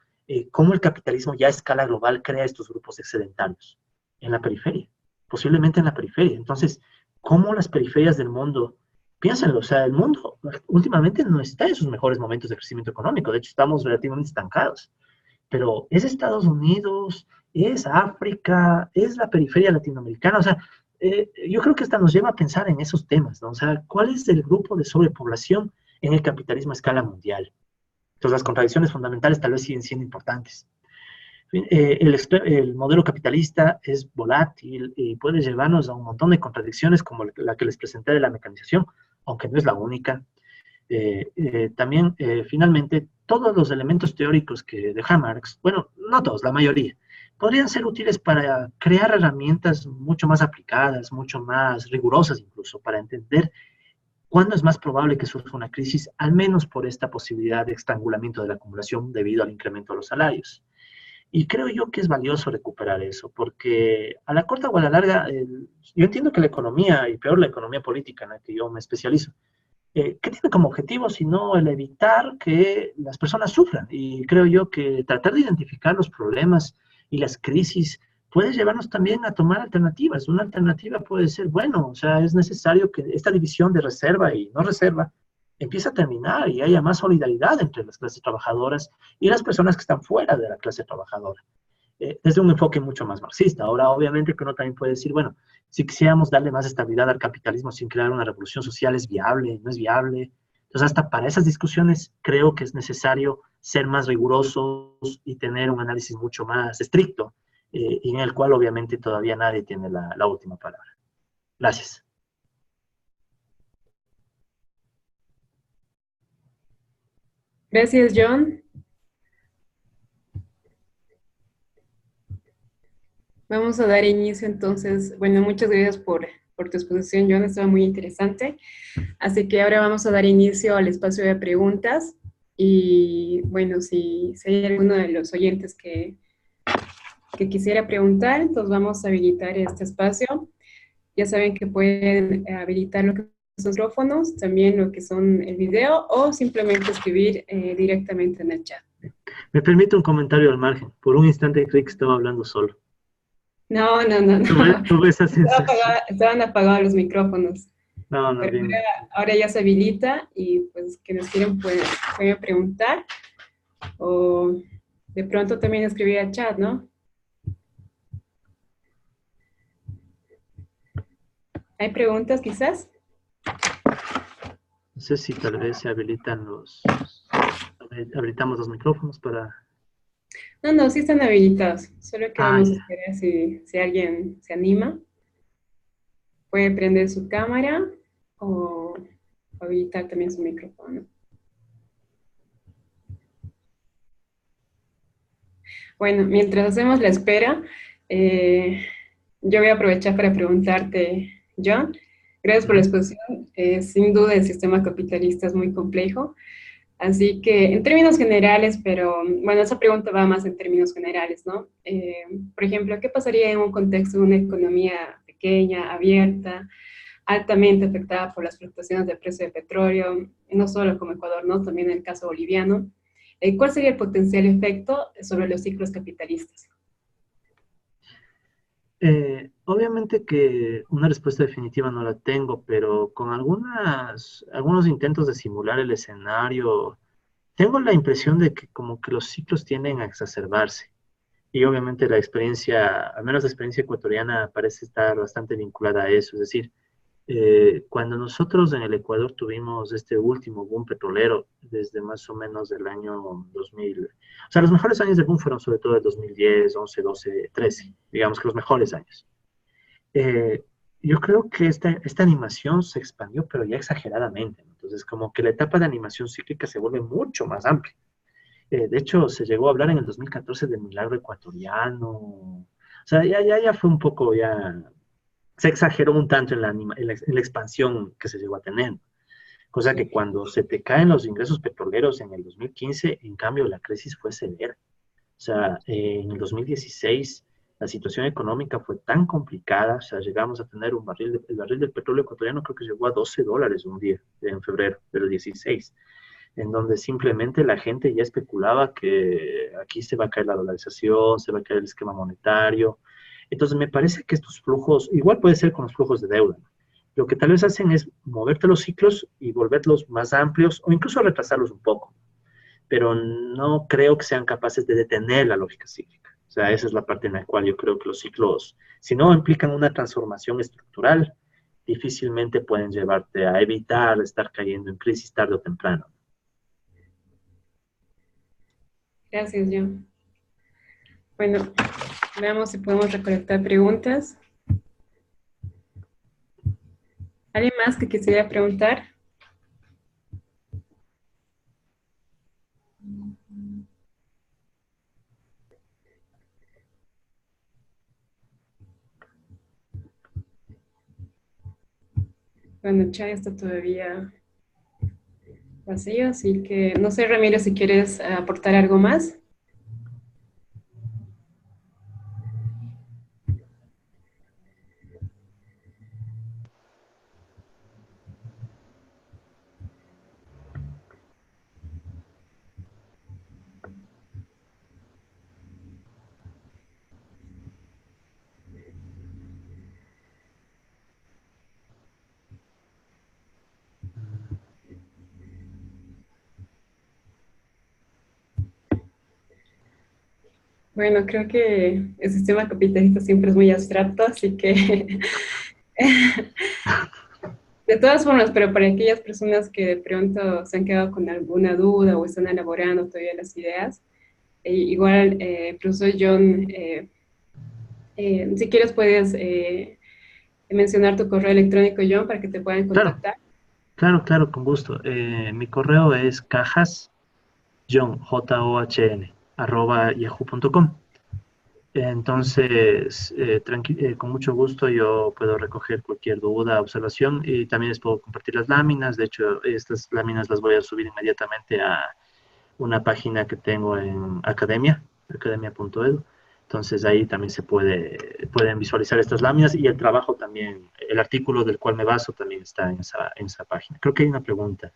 cómo el capitalismo ya a escala global crea estos grupos excedentarios en la periferia, posiblemente en la periferia. Entonces, ¿cómo las periferias del mundo, piénsenlo, o sea, el mundo últimamente no está en sus mejores momentos de crecimiento económico, de hecho estamos relativamente estancados, pero es Estados Unidos, es África, es la periferia latinoamericana, o sea, yo creo que hasta nos lleva a pensar en esos temas, ¿no? O sea, ¿cuál es el grupo de sobrepoblación en el capitalismo a escala mundial? Entonces, las contradicciones fundamentales tal vez siguen siendo importantes. El modelo capitalista es volátil y puede llevarnos a un montón de contradicciones como la que les presenté de la mecanización, aunque no es la única. También, finalmente, todos los elementos teóricos que deja Marx, bueno, no todos, la mayoría, podrían ser útiles para crear herramientas mucho más aplicadas, mucho más rigurosas incluso, para entender cuándo es más probable que surja una crisis, al menos por esta posibilidad de estrangulamiento de la acumulación debido al incremento de los salarios. Y creo yo que es valioso recuperar eso, porque a la corta o a la larga, yo entiendo que la economía, y peor la economía política en la que yo me especializo, ¿qué tiene como objetivo sino el evitar que las personas sufran? Y creo yo que tratar de identificar los problemas y las crisis puede llevarnos también a tomar alternativas. Una alternativa puede ser, bueno, o sea, es necesario que esta división de reserva y no reserva empiece a terminar y haya más solidaridad entre las clases trabajadoras y las personas que están fuera de la clase trabajadora. Desde un enfoque mucho más marxista. Ahora, obviamente que uno también puede decir, bueno, si quisiéramos darle más estabilidad al capitalismo sin crear una revolución social, ¿es viable? ¿No es viable? Entonces, hasta para esas discusiones creo que es necesario ser más rigurosos y tener un análisis mucho más estricto, y en el cual obviamente todavía nadie tiene la última palabra. Gracias. Gracias, John. Vamos a dar inicio entonces. Bueno, muchas gracias por tu exposición, John, estaba muy interesante. Así que ahora vamos a dar inicio al espacio de preguntas. Y bueno, si hay alguno de los oyentes que quisiera preguntar, entonces vamos a habilitar este espacio. Ya saben que pueden habilitar lo que son los micrófonos, también lo que son el video, o simplemente escribir directamente en el chat. Me permite un comentario al margen. Por un instante creí que estaba hablando solo. No. Tuve esa sensación. Estaban apagados los micrófonos. No, Pero bien. ahora ya se habilita y pues quienes quieren pueden preguntar o de pronto también escribir al chat, ¿no? ¿Hay preguntas quizás? No sé si tal vez se habilitamos los micrófonos para... No, sí están habilitados. Solo que vamos a esperar si alguien se anima. Puede prender su cámara o habilitar también su micrófono. Bueno, mientras hacemos la espera, yo voy a aprovechar para preguntarte, John, gracias por la exposición. Sin duda el sistema capitalista es muy complejo. Así que en términos generales, pero bueno, esa pregunta va más en términos generales, ¿no? Por ejemplo, ¿qué pasaría en un contexto de una economía pequeña, abierta, altamente afectada por las fluctuaciones del precio de petróleo, no solo como Ecuador, ¿no? También en el caso boliviano? ¿Cuál sería el potencial efecto sobre los ciclos capitalistas? Obviamente que una respuesta definitiva no la tengo, pero con algunos intentos de simular el escenario, tengo la impresión de que como que los ciclos tienden a exacerbarse. Y obviamente la experiencia, al menos la experiencia ecuatoriana, parece estar bastante vinculada a eso. Es decir, cuando nosotros en el Ecuador tuvimos este último boom petrolero, desde más o menos del año 2000, o sea, los mejores años del boom fueron sobre todo el 2010, 11, 12, 13, digamos que los mejores años. Eh, yo creo que esta animación se expandió, pero ya exageradamente, ¿no? Entonces, como que la etapa de animación cíclica se vuelve mucho más amplia. De hecho, se llegó a hablar en el 2014 del milagro ecuatoriano. O sea, ya fue un poco, ya se exageró un tanto en la expansión que se llegó a tener. Cosa que cuando se te caen los ingresos petroleros en el 2015, en cambio, la crisis fue severa. O sea, en el 2016 la situación económica fue tan complicada, o sea, llegamos a tener el barril del petróleo ecuatoriano creo que llegó a $12 un día, en febrero del 16, en donde simplemente la gente ya especulaba que aquí se va a caer la dolarización, se va a caer el esquema monetario. Entonces me parece que estos flujos, igual puede ser con los flujos de deuda, ¿no? Lo que tal vez hacen es moverte los ciclos y volverlos más amplios o incluso retrasarlos un poco, pero no creo que sean capaces de detener la lógica cíclica. O sea, esa es la parte en la cual yo creo que los ciclos, si no implican una transformación estructural, difícilmente pueden llevarte a evitar estar cayendo en crisis tarde o temprano. Gracias, John. Bueno, veamos si podemos recolectar preguntas. ¿Alguien más que quisiera preguntar? Bueno, el chat está todavía vacío, así que no sé, Ramiro, si quieres aportar algo más. Bueno, creo que el sistema capitalista siempre es muy abstracto, así que de todas formas, pero para aquellas personas que de pronto se han quedado con alguna duda o están elaborando todavía las ideas, igual, profesor John, si quieres puedes mencionar tu correo electrónico, John, para que te puedan Claro, contactar. claro, con gusto. Mi correo es cajas, john, arroba yahoo.com. Entonces, con mucho gusto yo puedo recoger cualquier duda, observación y también les puedo compartir las láminas. De hecho, estas láminas las voy a subir inmediatamente a una página que tengo en academia.edu. Entonces ahí también pueden visualizar estas láminas y el trabajo también, el artículo del cual me baso también está en esa página. Creo que hay una pregunta.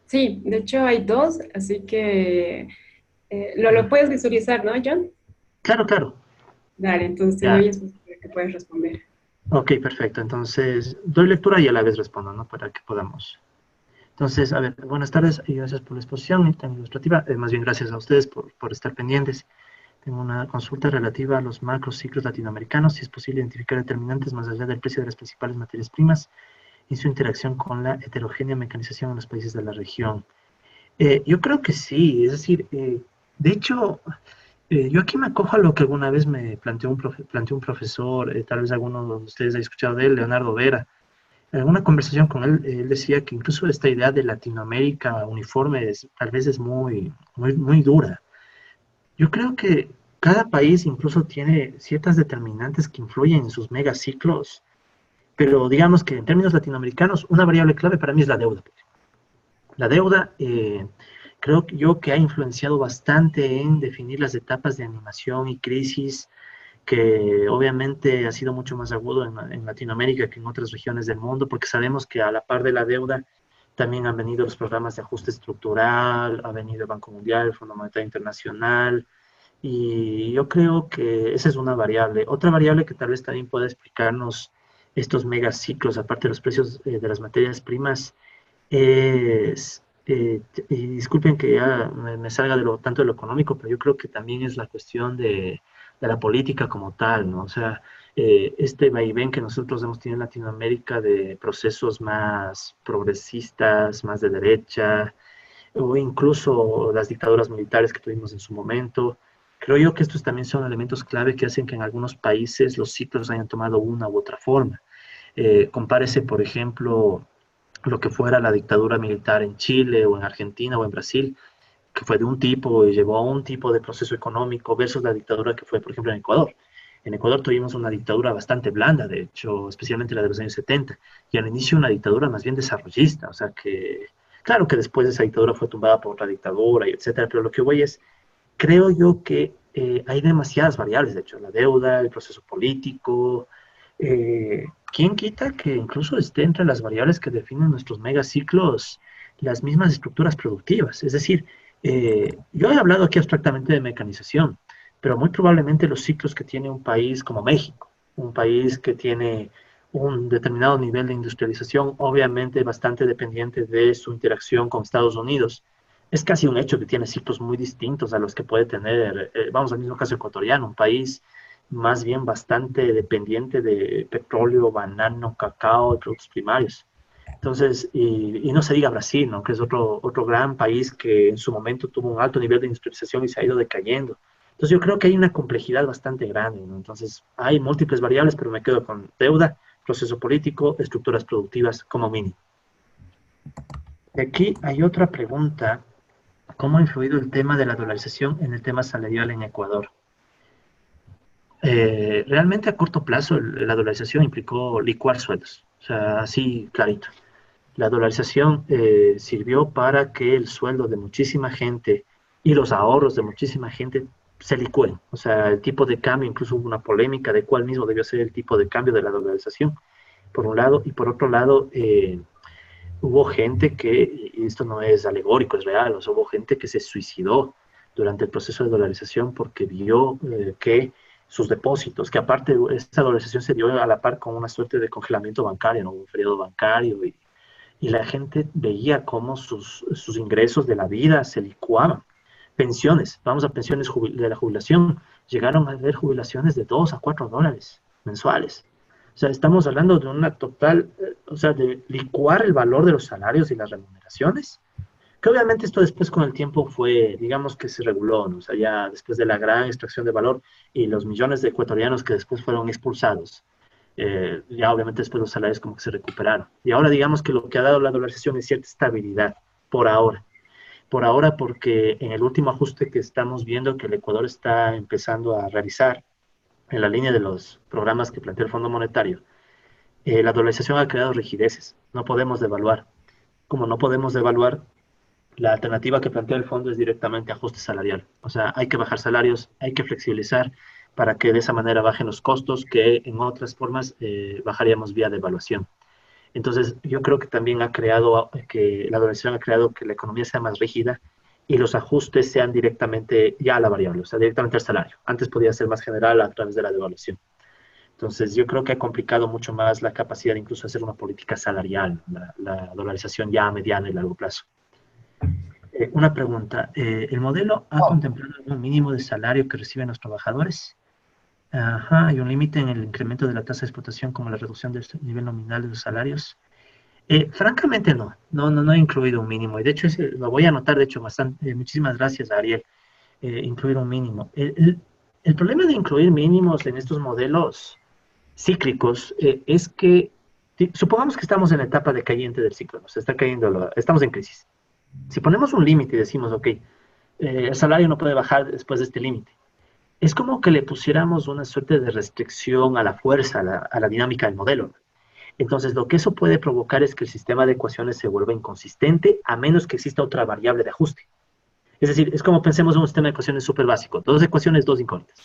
Sí, de hecho hay dos, así que lo puedes visualizar, ¿no, John? Claro. Dale, entonces te doy Ya. espacio para que puedas responder. Ok, perfecto. Entonces, doy lectura y a la vez respondo, ¿no? Para que podamos. Entonces, a ver, buenas tardes y gracias por la exposición y tan ilustrativa. Más bien, gracias a ustedes por estar pendientes. Tengo una consulta relativa a los macrociclos latinoamericanos, si es posible identificar determinantes más allá del precio de las principales materias primas y su interacción con la heterogénea mecanización en los países de la región. Yo creo que sí, es decir, de hecho, yo aquí me acojo a lo que alguna vez me planteó un profesor, tal vez alguno de ustedes haya escuchado de él, Leonardo Vera. En una conversación con él, él decía que incluso esta idea de Latinoamérica uniforme tal vez es muy dura. Yo creo que cada país incluso tiene ciertas determinantes que influyen en sus megaciclos, pero digamos que en términos latinoamericanos, una variable clave para mí es la deuda. La deuda, creo yo que ha influenciado bastante en definir las etapas de animación y crisis, que obviamente ha sido mucho más agudo en Latinoamérica que en otras regiones del mundo, porque sabemos que a la par de la deuda también han venido los programas de ajuste estructural, ha venido el Banco Mundial, el Fondo Monetario Internacional, y yo creo que esa es una variable. Otra variable que tal vez también pueda explicarnos estos megaciclos, aparte de los precios de las materias primas, es, y disculpen que ya me salga tanto de lo económico, pero yo creo que también es la cuestión de de la política como tal, ¿no? O sea, este vaivén que nosotros hemos tenido en Latinoamérica de procesos más progresistas, más de derecha, o incluso las dictaduras militares que tuvimos en su momento. Creo yo que estos también son elementos clave que hacen que en algunos países los ciclos hayan tomado una u otra forma. Compárese, por ejemplo, lo que fuera la dictadura militar en Chile o en Argentina o en Brasil, que fue de un tipo y llevó a un tipo de proceso económico versus la dictadura que fue, por ejemplo, en Ecuador. En Ecuador tuvimos una dictadura bastante blanda, de hecho, especialmente la de los años 70, y al inicio una dictadura más bien desarrollista, o sea que, claro que después esa dictadura fue tumbada por otra dictadura, y etcétera, pero lo que voy es, creo yo que hay demasiadas variables, de hecho, la deuda, el proceso político, ¿quién quita que incluso esté entre las variables que definen nuestros megaciclos las mismas estructuras productivas? Es decir, yo he hablado aquí abstractamente de mecanización, pero muy probablemente los ciclos que tiene un país como México, un país que tiene un determinado nivel de industrialización, obviamente bastante dependiente de su interacción con Estados Unidos, es casi un hecho que tiene ciclos muy distintos a los que puede tener, vamos al mismo caso ecuatoriano, un país más bien bastante dependiente de petróleo, banano, cacao y productos primarios. Entonces, y no se diga Brasil, ¿no? Que es otro gran país que en su momento tuvo un alto nivel de industrialización y se ha ido decayendo. Entonces, yo creo que hay una complejidad bastante grande, ¿no? Entonces, hay múltiples variables, pero me quedo con deuda, proceso político, estructuras productivas como mínimo. Y aquí hay otra pregunta. ¿Cómo ha influido el tema de la dolarización en el tema salarial en Ecuador? Realmente a corto plazo la dolarización implicó licuar sueldos, o sea, así clarito. La dolarización sirvió para que el sueldo de muchísima gente y los ahorros de muchísima gente se licúen. O sea, el tipo de cambio, incluso hubo una polémica de cuál mismo debió ser el tipo de cambio de la dolarización, por un lado, y por otro lado, hubo gente que, y esto no es alegórico, es real, o sea, hubo gente que se suicidó durante el proceso de dolarización porque vio que sus depósitos, que aparte esta dolarización se dio a la par con una suerte de congelamiento bancario, ¿no? Un feriado bancario, y la gente veía cómo sus ingresos de la vida se licuaban. Pensiones, vamos a pensiones de la jubilación, llegaron a haber jubilaciones de $2 a $4 mensuales. O sea, estamos hablando de una total, o sea, de licuar el valor de los salarios y las remuneraciones, que obviamente esto después con el tiempo fue, digamos que se reguló, ¿no? O sea, ya después de la gran extracción de valor y los millones de ecuatorianos que después fueron expulsados, ya obviamente después los salarios como que se recuperaron. Y ahora digamos que lo que ha dado la dolarización es cierta estabilidad, por ahora. Por ahora porque en el último ajuste que estamos viendo que el Ecuador está empezando a realizar, en la línea de los programas que plantea el Fondo Monetario, la dolarización ha creado rigideces. No podemos devaluar. Como no podemos devaluar, la alternativa que plantea el fondo es directamente ajuste salarial. O sea, hay que bajar salarios, hay que flexibilizar para que de esa manera bajen los costos que en otras formas bajaríamos vía devaluación. Entonces, yo creo que también ha creado, que la dolarización ha creado que la economía sea más rígida y los ajustes sean directamente ya a la variable, o sea, directamente al salario. Antes podía ser más general a través de la devaluación. Entonces, yo creo que ha complicado mucho más la capacidad de incluso hacer una política salarial, la dolarización ya a mediano y largo plazo. Una pregunta, ¿el modelo ha contemplado un mínimo de salario que reciben los trabajadores? Ajá, ¿hay un límite en el incremento de la tasa de explotación como la reducción del nivel nominal de los salarios? Francamente no he incluido un mínimo, y de hecho lo voy a anotar, de hecho, bastante, muchísimas gracias, Ariel, incluir un mínimo. El problema de incluir mínimos en estos modelos cíclicos es que, supongamos que estamos en la etapa decayente del ciclo, nos está cayendo, estamos en crisis. Si ponemos un límite y decimos, ok, el salario no puede bajar después de este límite, es como que le pusiéramos una suerte de restricción a la fuerza, a la dinámica del modelo. Entonces, lo que eso puede provocar es que el sistema de ecuaciones se vuelva inconsistente a menos que exista otra variable de ajuste. Es decir, es como pensemos en un sistema de ecuaciones súper básico, dos ecuaciones, dos incógnitas.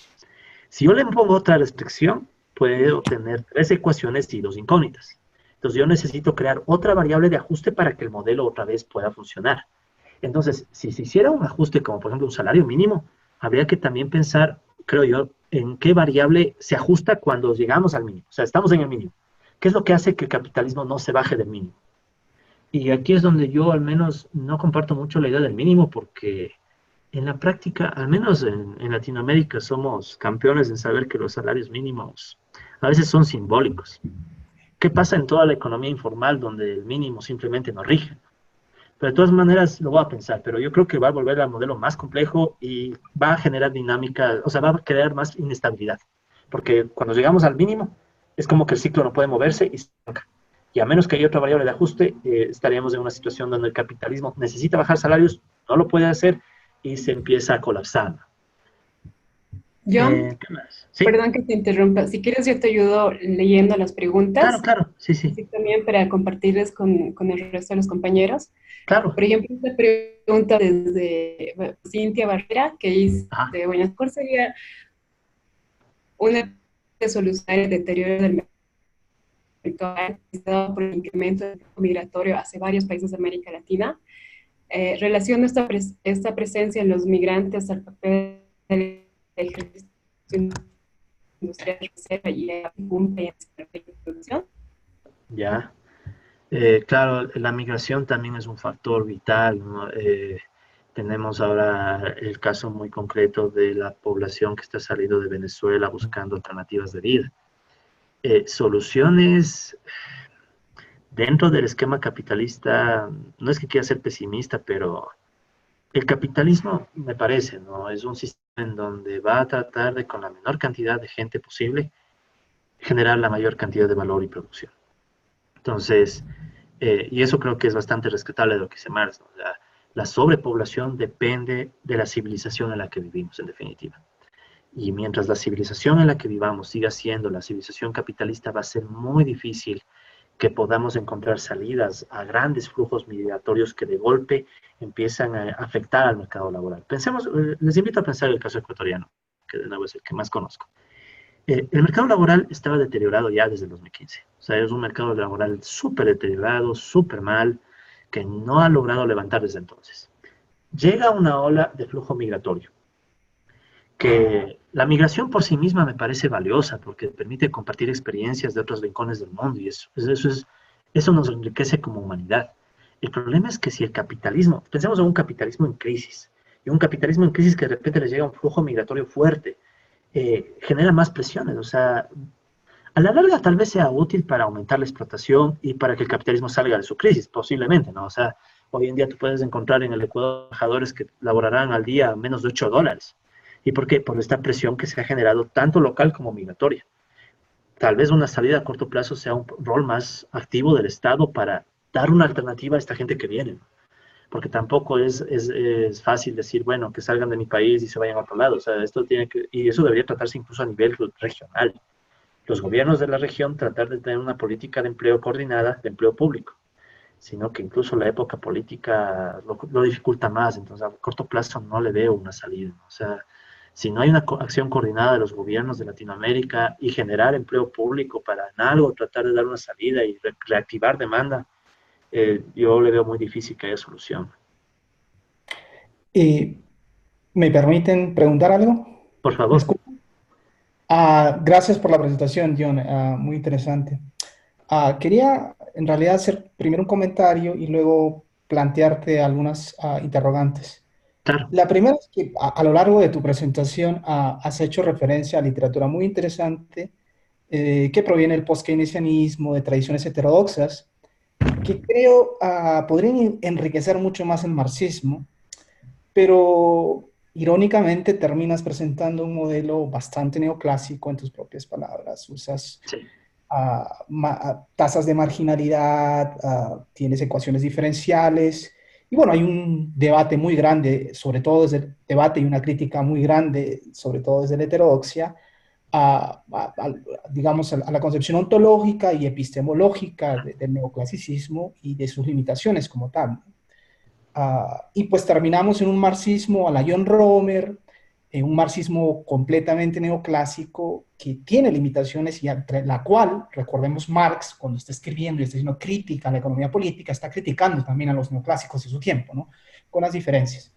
Si yo le pongo otra restricción, puedo obtener tres ecuaciones y dos incógnitas. Entonces, yo necesito crear otra variable de ajuste para que el modelo otra vez pueda funcionar. Entonces, si se hiciera un ajuste como, por ejemplo, un salario mínimo, habría que también pensar, creo yo, en qué variable se ajusta cuando llegamos al mínimo. O sea, estamos en el mínimo. ¿Qué es lo que hace que el capitalismo no se baje del mínimo? Y aquí es donde yo al menos no comparto mucho la idea del mínimo porque en la práctica, al menos en Latinoamérica, somos campeones en saber que los salarios mínimos a veces son simbólicos. ¿Qué pasa en toda la economía informal donde el mínimo simplemente no rige? Pero de todas maneras lo voy a pensar, pero yo creo que va a volver al modelo más complejo y va a generar dinámica, o sea, va a crear más inestabilidad. Porque cuando llegamos al mínimo, es como que el ciclo no puede moverse y se estanca. Y a menos que haya otra variable de ajuste, estaríamos en una situación donde el capitalismo necesita bajar salarios, no lo puede hacer y se empieza a colapsar. John, ¿Qué más? Sí, perdón que te interrumpa. Si quieres, yo te ayudo leyendo las claro, preguntas, claro, sí, sí, así también para compartirles con el resto de los compañeros. claro. Por ejemplo, esta pregunta desde bueno, Cintia Barrera, que dice, Ajá, bueno, ¿cuál sería una de solucionar el deterioro del mercado por el incremento migratorio hacia varios países de América Latina? Relaciona esta presencia en los migrantes al papel del ejercicio industrial reserva y cumple en la producción. ya. Claro, la migración también es un factor vital, ¿no? Tenemos ahora el caso muy concreto de la población que está saliendo de Venezuela buscando alternativas de vida. Soluciones dentro del esquema capitalista, no es que quiera ser pesimista, pero el capitalismo, me parece, ¿no? Es un sistema en donde va a tratar de, con la menor cantidad de gente posible, generar la mayor cantidad de valor y producción. Entonces, y eso creo que es bastante rescatable de lo que dice Marx, ¿no? La sobrepoblación depende de la civilización en la que vivimos, en definitiva. Y mientras la civilización en la que vivamos siga siendo la civilización capitalista, va a ser muy difícil que podamos encontrar salidas a grandes flujos migratorios que de golpe empiezan a afectar al mercado laboral. Pensemos, les invito a pensar el caso ecuatoriano, que de nuevo es el que más conozco. El mercado laboral estaba deteriorado ya desde el 2015. O sea, es un mercado laboral súper deteriorado, súper mal, que no ha logrado levantar desde entonces. Llega una ola de flujo migratorio, que la migración por sí misma me parece valiosa porque permite compartir experiencias de otros rincones del mundo y eso nos enriquece como humanidad. El problema es que si el capitalismo, pensemos en un capitalismo en crisis, y un capitalismo en crisis que de repente le llega un flujo migratorio fuerte, genera más presiones. O sea, a la larga tal vez sea útil para aumentar la explotación y para que el capitalismo salga de su crisis, posiblemente, ¿no? O sea, hoy en día tú puedes encontrar en el Ecuador trabajadores que laborarán al día menos de $8. ¿Y por qué? Por esta presión que se ha generado tanto local como migratoria. Tal vez una salida a corto plazo sea un rol más activo del Estado para dar una alternativa a esta gente que viene, ¿no? Porque tampoco es fácil decir, bueno, que salgan de mi país y se vayan a otro lado. O sea, esto tiene que, y eso debería tratarse incluso a nivel regional. Los gobiernos de la región tratar de tener una política de empleo coordinada, de empleo público, sino que incluso la época política lo dificulta más. Entonces, a corto plazo no le veo una salida, ¿no? O sea, si no hay una acción coordinada de los gobiernos de Latinoamérica y generar empleo público para en algo tratar de dar una salida y reactivar demanda, yo le veo muy difícil que haya solución. Eh, ¿Me permiten preguntar algo? Por ¿Me favor. escuchan? Gracias por la presentación, John. Muy interesante. Quería en realidad hacer primero un comentario y luego plantearte algunas interrogantes. Claro, La primera es que a lo largo de tu presentación has hecho referencia a literatura muy interesante que proviene del post-keynesianismo, de tradiciones heterodoxas, que creo podrían enriquecer mucho más el marxismo, pero irónicamente terminas presentando un modelo bastante neoclásico en tus propias palabras. Usas sí, tasas de marginalidad, tienes ecuaciones diferenciales, y bueno, hay un debate muy grande, sobre todo desde el debate y una crítica muy grande, sobre todo desde la heterodoxia, digamos, a la concepción ontológica y epistemológica del neoclasicismo y de sus limitaciones como tal. Y pues terminamos en un marxismo a la John Romer, en un marxismo completamente neoclásico que tiene limitaciones y entre la cual, recordemos, Marx, cuando está escribiendo y está haciendo crítica a la economía política, está criticando también a los neoclásicos de su tiempo, ¿no? Con las diferencias.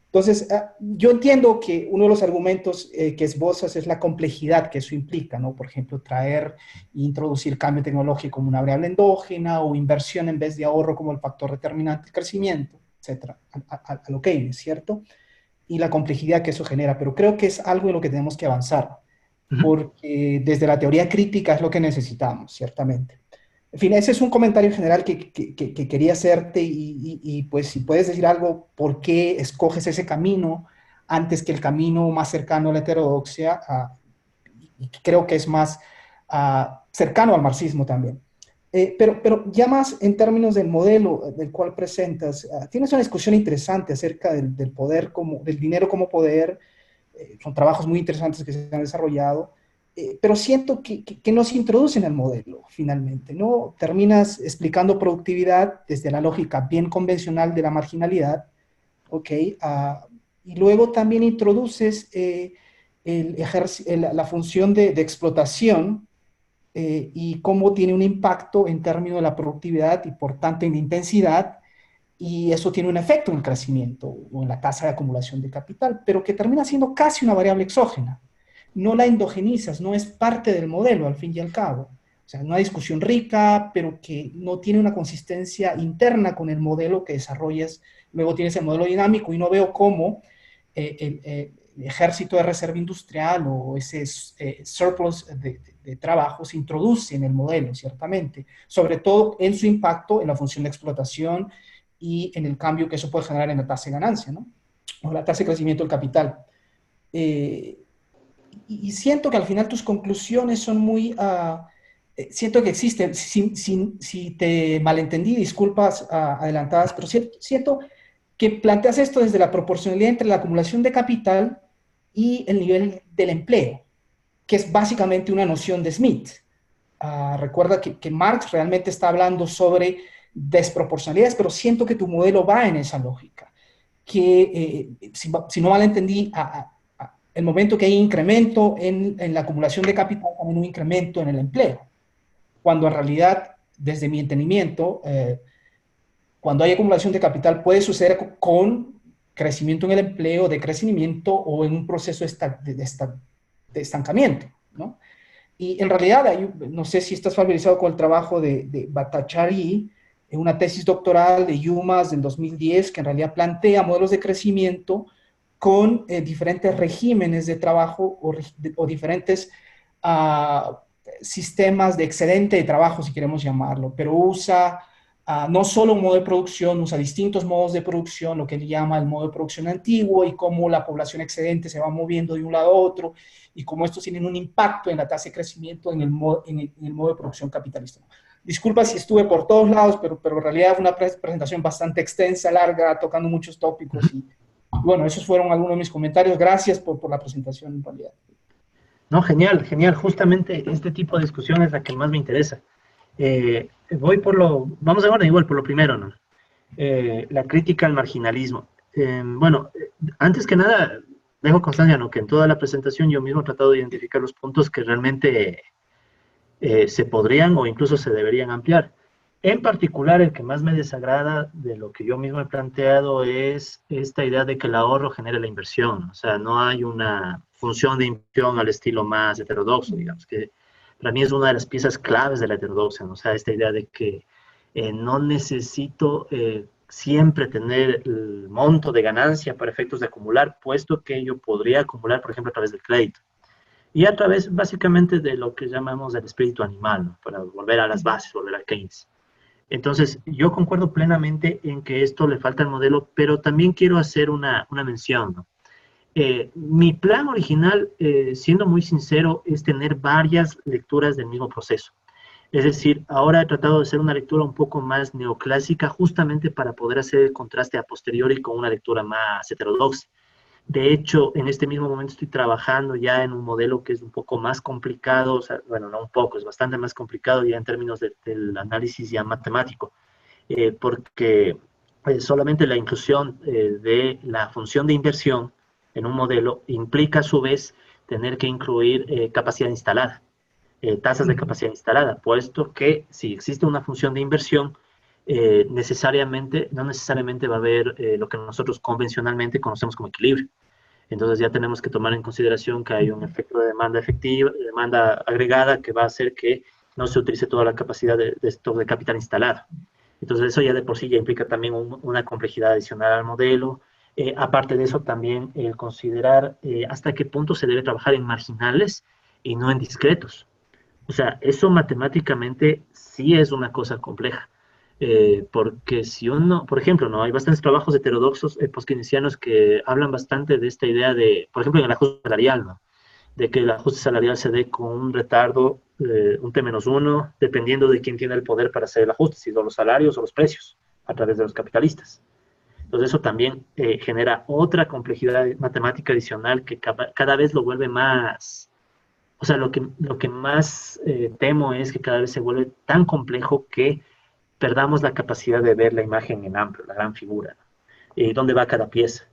Entonces, yo entiendo que uno de los argumentos que esbozas es la complejidad que eso implica, ¿no? Por ejemplo, traer e introducir cambio tecnológico como una variable endógena o inversión en vez de ahorro como el factor determinante del crecimiento, etcétera, a lo Keynes, ¿cierto? y la complejidad que eso genera, pero creo que es algo en lo que tenemos que avanzar, Ujú. porque desde la teoría crítica es lo que necesitamos, ciertamente. En fin, ese es un comentario general que quería hacerte y, pues si puedes decir algo, ¿por qué escoges ese camino antes que el camino más cercano a la heterodoxia? Y creo que es más cercano al marxismo también. Pero ya más en términos del modelo del cual presentas, tienes una discusión interesante acerca del poder como, del dinero como poder. Son trabajos muy interesantes que se han desarrollado, pero siento que no se introduce en el modelo finalmente, ¿no? Terminas explicando productividad desde la lógica bien convencional de la marginalidad, ¿ok? Y luego también introduces la función de explotación, y cómo tiene un impacto en términos de la productividad y por tanto en la intensidad, y eso tiene un efecto en el crecimiento o en la tasa de acumulación de capital, pero que termina siendo casi una variable exógena. No la endogenizas, no es parte del modelo al fin y al cabo. O sea, una discusión rica, pero que no tiene una consistencia interna con el modelo que desarrollas. Luego tienes el modelo dinámico y no veo cómo el ejército de reserva industrial o ese surplus de trabajo se introduce en el modelo, ciertamente, sobre todo en su impacto en la función de explotación y en el cambio que eso puede generar en la tasa de ganancia, ¿no? O la tasa de crecimiento del capital. Eh, y siento que al final tus conclusiones son muy... siento que existen, si te malentendí, disculpas adelantadas, pero siento que planteas esto desde la proporcionalidad entre la acumulación de capital y el nivel del empleo, que es básicamente una noción de Smith. Recuerda que Marx realmente está hablando sobre desproporcionalidades, pero siento que tu modelo va en esa lógica. Que si no mal entendí, el momento que hay incremento en la acumulación de capital, también un incremento en el empleo. Cuando en realidad, desde mi entendimiento, cuando hay acumulación de capital puede suceder con crecimiento en el empleo, decrecimiento o en un proceso de estancamiento, ¿no? Y en realidad, no sé si estás familiarizado con el trabajo de Bhattacharya, en una tesis doctoral de UMass del 2010, que en realidad plantea modelos de crecimiento con diferentes regímenes de trabajo o diferentes sistemas de excedente de trabajo, si queremos llamarlo, pero usa no solo un modo de producción, usa distintos modos de producción, lo que él llama el modo de producción antiguo, y cómo la población excedente se va moviendo de un lado a otro, y cómo estos tienen un impacto en la tasa de crecimiento en el modo de producción capitalista. Disculpa si estuve por todos lados, pero en realidad fue una presentación bastante extensa, larga, tocando muchos tópicos, y bueno, esos fueron algunos de mis comentarios. Gracias por la presentación, en realidad. No, genial, genial. Justamente este tipo de discusión es la que más me interesa. Vamos a ver igual por lo primero, ¿no? La crítica al marginalismo. Bueno, antes que nada, dejo constancia, ¿no? Que en toda la presentación yo mismo he tratado de identificar los puntos que realmente se podrían o incluso se deberían ampliar. En particular, el que más me desagrada de lo que yo mismo he planteado es esta idea de que el ahorro genere la inversión. O sea, no hay una función de inversión al estilo más heterodoxo, digamos, que para mí es una de las piezas claves de la heterodoxia, ¿no? O sea, esta idea de que no necesito siempre tener el monto de ganancia para efectos de acumular, puesto que yo podría acumular, por ejemplo, a través del crédito. Y a través, básicamente, de lo que llamamos el espíritu animal, ¿no? Para volver a las bases, volver a Keynes. Entonces, yo concuerdo plenamente en que esto le falta al modelo, pero también quiero hacer una mención, ¿no? Mi plan original, siendo muy sincero, es tener varias lecturas del mismo proceso. Es decir, ahora he tratado de hacer una lectura un poco más neoclásica, justamente para poder hacer el contraste a posteriori con una lectura más heterodoxa. De hecho, en este mismo momento estoy trabajando ya en un modelo que es un poco más complicado, o sea, bueno, no un poco, es bastante más complicado ya en términos del análisis ya matemático, porque solamente la inclusión de la función de inversión en un modelo implica a su vez tener que incluir capacidad instalada, tasas de capacidad instalada, puesto que si existe una función de inversión, no necesariamente va a haber lo que nosotros convencionalmente conocemos como equilibrio. Entonces ya tenemos que tomar en consideración que hay un efecto de demanda efectiva, de demanda agregada, que va a hacer que no se utilice toda la capacidad de stock de capital instalado. Entonces eso ya de por sí ya implica también una complejidad adicional al modelo. Aparte de eso, también el considerar hasta qué punto se debe trabajar en marginales y no en discretos. O sea, eso matemáticamente sí es una cosa compleja. Porque si uno, por ejemplo, ¿no? Hay bastantes trabajos heterodoxos post-keynesianos que hablan bastante de esta idea de, por ejemplo, en el ajuste salarial, ¿no? De que el ajuste salarial se dé con un retardo, un T-1, dependiendo de quién tiene el poder para hacer el ajuste, si son los salarios o los precios, a través de los capitalistas. Entonces eso también genera otra complejidad matemática adicional que cada vez lo vuelve más, o sea, lo que más temo es que cada vez se vuelve tan complejo que perdamos la capacidad de ver la imagen en amplio, la gran figura, ¿no? Dónde va cada pieza.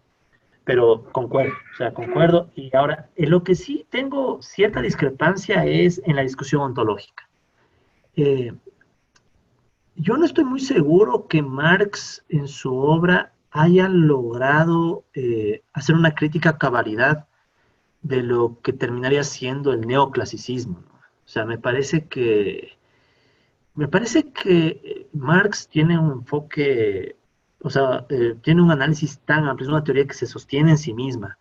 Pero concuerdo, o sea, concuerdo. Y ahora, en lo que sí tengo cierta discrepancia es en la discusión ontológica. Eh, yo no estoy muy seguro que Marx en su obra haya logrado hacer una crítica a cabalidad de lo que terminaría siendo el neoclasicismo, ¿no? O sea, me parece que Marx tiene un enfoque, o sea, tiene un análisis tan amplio, es una teoría que se sostiene en sí misma,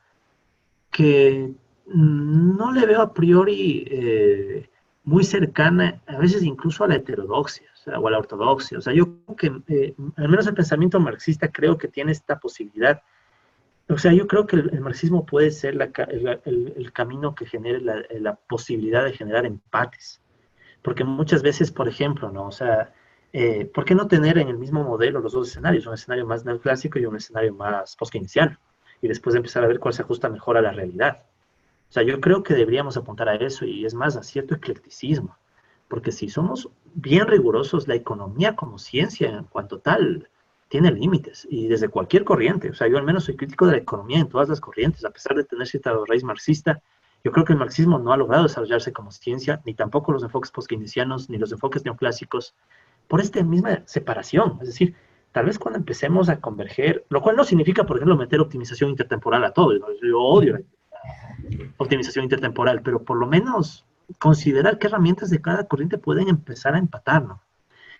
que no le veo a priori muy cercana, a veces incluso a la heterodoxia, o sea, o a la ortodoxia. O sea, yo creo que, al menos el pensamiento marxista creo que tiene esta posibilidad. O sea, yo creo que el marxismo puede ser el camino que genere la posibilidad de generar empates. Porque muchas veces, por ejemplo, ¿no? O sea, ¿por qué no tener en el mismo modelo los dos escenarios? Un escenario más neoclásico y un escenario más post-keynesiano. Y después empezar a ver cuál se ajusta mejor a la realidad. O sea, yo creo que deberíamos apuntar a eso y es más, a cierto eclecticismo. Porque si somos bien rigurosos, la economía como ciencia en cuanto tal tiene límites y desde cualquier corriente. O sea, yo al menos soy crítico de la economía en todas las corrientes, a pesar de tener cierta raíz marxista. Yo creo que el marxismo no ha logrado desarrollarse como ciencia, ni tampoco los enfoques post-keynesianos, ni los enfoques neoclásicos, por esta misma separación. Es decir, tal vez cuando empecemos a converger, lo cual no significa, por ejemplo, meter optimización intertemporal a todo. Yo odio la optimización intertemporal, pero por lo menos considerar qué herramientas de cada corriente pueden empezar a empatar, ¿no?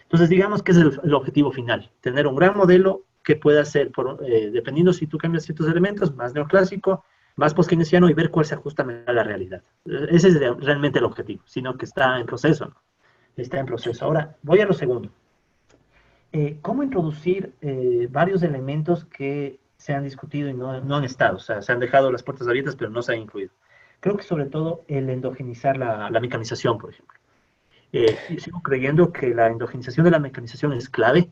Entonces, digamos que es el objetivo final, tener un gran modelo que pueda ser, dependiendo si tú cambias ciertos elementos, más neoclásico, más post-keynesiano y ver cuál se ajusta a la realidad. Ese es realmente el objetivo, sino que está en proceso, ¿no? Está en proceso. Ahora, voy a lo segundo. ¿Cómo introducir varios elementos que se han discutido y no han estado? O sea, se han dejado las puertas abiertas, pero no se han incluido. Creo que sobre todo el endogenizar la mecanización, por ejemplo. Yo sigo creyendo que la endogenización de la mecanización es clave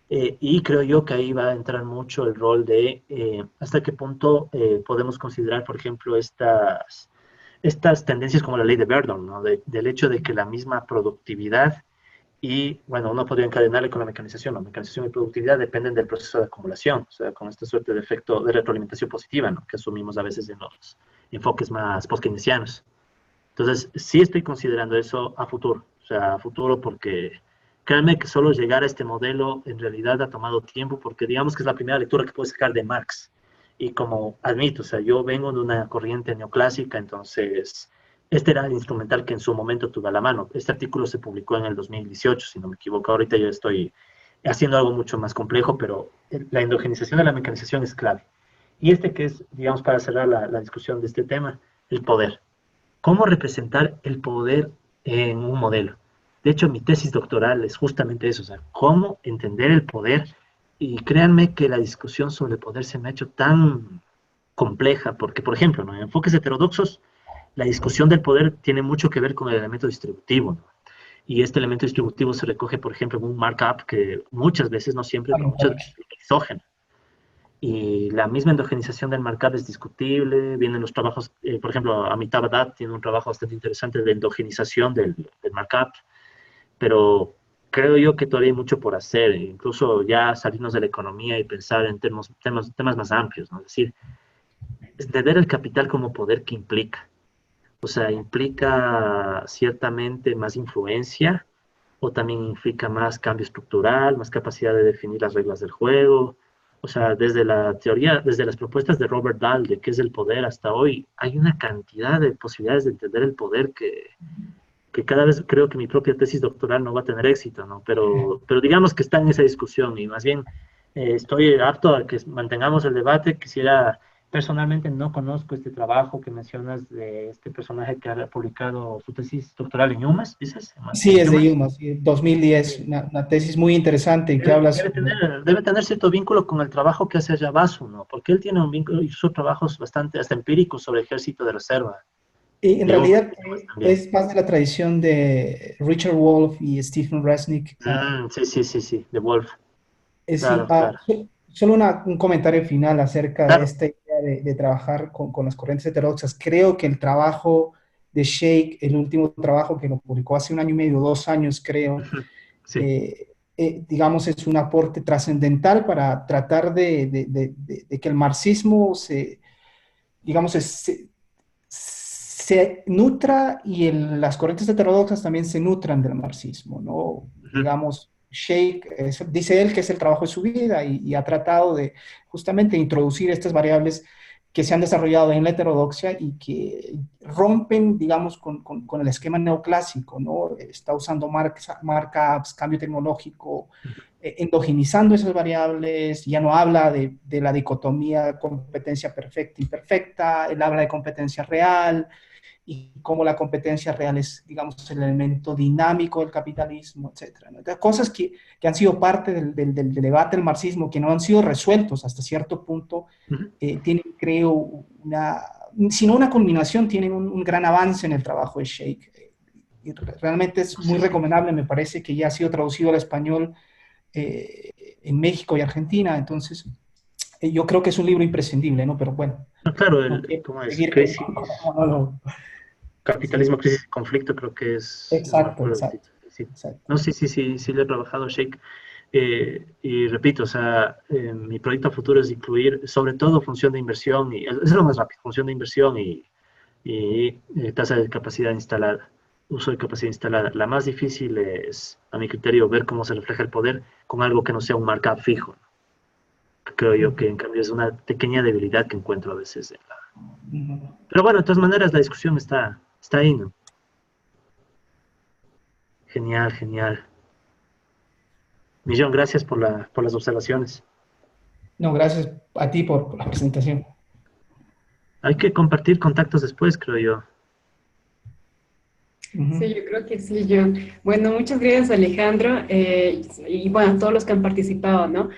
y creo yo que ahí va a entrar mucho el rol de hasta qué punto podemos considerar, por ejemplo, estas tendencias como la ley de Verdon, ¿no? Del hecho de que la misma productividad y, bueno, uno podría encadenarle con la mecanización. La mecanización y productividad dependen del proceso de acumulación, o sea, con esta suerte de efecto de retroalimentación positiva, ¿no? Que asumimos a veces en los enfoques más post-keynesianos. Entonces, sí estoy considerando eso a futuro, o sea, a futuro porque créanme que solo llegar a este modelo en realidad ha tomado tiempo porque digamos que es la primera lectura que puedes sacar de Marx. Y como admito, o sea, yo vengo de una corriente neoclásica, entonces este era el instrumental que en su momento tuve a la mano. Este artículo se publicó en el 2018, si no me equivoco. Ahorita yo estoy haciendo algo mucho más complejo, pero la endogenización de la mecanización es clave. Y este que es, digamos, para cerrar la discusión de este tema, el poder. ¿Cómo representar el poder en un modelo? De hecho, mi tesis doctoral es justamente eso, o sea, cómo entender el poder. Y créanme que la discusión sobre el poder se me ha hecho tan compleja, porque, por ejemplo, ¿no? En enfoques heterodoxos, la discusión del poder tiene mucho que ver con el elemento distributivo, ¿no? Y este elemento distributivo se recoge, por ejemplo, en un markup que muchas veces, no siempre, pero muchas veces es exógeno. Y la misma endogenización del markup es discutible. Vienen los trabajos, por ejemplo, Amitabh Bhatt tiene un trabajo bastante interesante de endogenización del markup, pero creo yo que todavía hay mucho por hacer, incluso ya salirnos de la economía y pensar en temas más amplios, ¿no? Es decir, entender el capital como poder que implica. O sea, implica ciertamente más influencia o también implica más cambio estructural, más capacidad de definir las reglas del juego. O sea, desde la teoría, desde las propuestas de Robert Dahl de qué es el poder hasta hoy, hay una cantidad de posibilidades de entender el poder que cada vez creo que mi propia tesis doctoral no va a tener éxito, ¿no? Pero digamos que está en esa discusión y más bien Estoy apto a que mantengamos el debate. Quisiera, personalmente no conozco este trabajo que mencionas de este personaje que ha publicado su tesis doctoral en UMass, ¿dices? Sí, es de UMass. UMass, sí, 2010, una tesis muy interesante y que habla sobre... Debe tener cierto vínculo con el trabajo que hace Yabasu, ¿no? Porque él tiene un vínculo y sus trabajos bastante hasta empíricos sobre ejército de reserva. Y en De UMass realidad también. es más de la tradición de Richard Wolff y Stephen Resnick. Sí, sí, sí, sí, de Wolf. Sí, Claro, claro. solo un comentario final acerca de Claro. esta idea de trabajar con las corrientes heterodoxas. Creo que el trabajo de Sheikh, el último trabajo que lo publicó hace 1 año y medio, 2 años creo, Ujú. Sí, digamos, es un aporte trascendental para tratar de que el marxismo digamos, se nutra y las corrientes heterodoxas también se nutran del marxismo, ¿no? ujú. Digamos, Sheikh dice él que es el trabajo de su vida y ha tratado de justamente introducir estas variables que se han desarrollado en la heterodoxia y que rompen, digamos, con el esquema neoclásico, ¿no? Está usando markups, cambio tecnológico, endogenizando esas variables, ya no habla de la dicotomía competencia perfecta, imperfecta, él habla de competencia real y cómo la competencia real es, digamos, el elemento dinámico del capitalismo, etcétera, ¿no? Cosas que han sido parte del debate del marxismo, que no han sido resueltos hasta cierto punto, Ujú. tienen, creo, si no una culminación, tienen un gran avance en el trabajo de Sheikh. Y realmente es muy Sí, sí. recomendable, me parece que ya ha sido traducido al español eh, en México y Argentina, entonces yo creo que es un libro imprescindible, ¿no? Pero bueno, No, claro, no quiero ¿cómo es? seguir con el Crisis, monólogo. capitalismo, Sí, crisis y conflicto, creo que es, no me exacto, acuerdo el exacto, título. Sí. exacto. No, sí, sí, sí, sí le he trabajado a Shake. Y repito, o sea, mi proyecto a futuro es incluir sobre todo función de inversión, y es lo más rápido, función de inversión y tasa de capacidad instalada, uso de capacidad instalada. La más difícil es, a mi criterio, ver cómo se refleja el poder con algo que no sea un markup fijo. Creo yo que en cambio es una pequeña debilidad que encuentro a veces. Ujú. Pero bueno, de todas maneras la discusión está ahí, ¿no? Genial, genial. Millón, gracias por las observaciones. No, gracias a ti por la presentación. Hay que compartir contactos después, creo yo. Sí, Ujú. yo creo que sí, John. Bueno, muchas gracias, Alejandro, y bueno, a todos los que han participado, ¿no?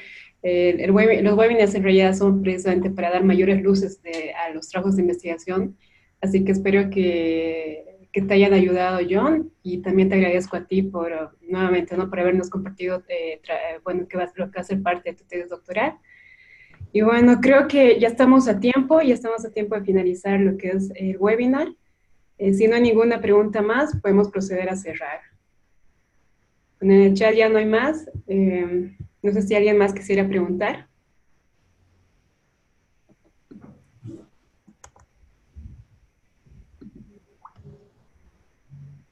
Los webinars en realidad son precisamente para dar mayores luces a los trabajos de investigación, así que espero que te hayan ayudado, John, y también te agradezco a ti por, nuevamente, ¿no? Por habernos compartido, bueno, lo que va a ser parte de tu tesis doctoral. Y bueno, creo que ya estamos a tiempo de finalizar lo que es el webinar. Si no hay ninguna pregunta más, podemos proceder a cerrar. En el chat ya no hay más. No sé si alguien más quisiera preguntar.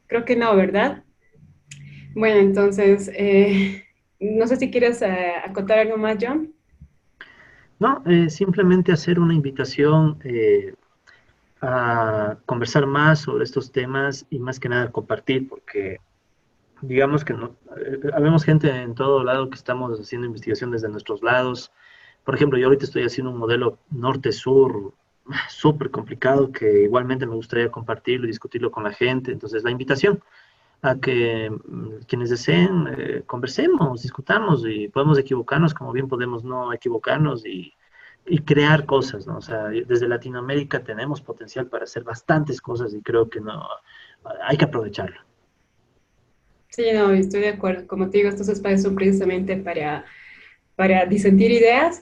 Creo que no, ¿verdad? Bueno, entonces, no sé si quieres acotar algo más, John. No, simplemente hacer una invitación a conversar más sobre estos temas y más que nada compartir, porque digamos que no, habemos gente en todo lado que estamos haciendo investigación desde nuestros lados. Por ejemplo, yo ahorita estoy haciendo un modelo norte-sur súper complicado que igualmente me gustaría compartirlo y discutirlo con la gente. Entonces, la invitación a que quienes deseen conversemos, discutamos y podemos equivocarnos como bien podemos no equivocarnos y crear cosas, ¿no? O sea, desde Latinoamérica tenemos potencial para hacer bastantes cosas y creo que no, hay que aprovecharlo. Sí, no, estoy de acuerdo. Como te digo, estos espacios son precisamente para disentir ideas.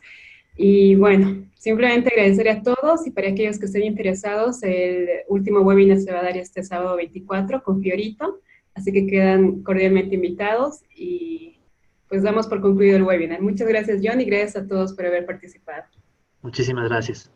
Y bueno, simplemente agradecer a todos y para aquellos que estén interesados, el último webinar se va a dar este sábado 24 con Fiorito, así que quedan cordialmente invitados y pues damos por concluido el webinar. Muchas gracias, John, y gracias a todos por haber participado. Muchísimas gracias.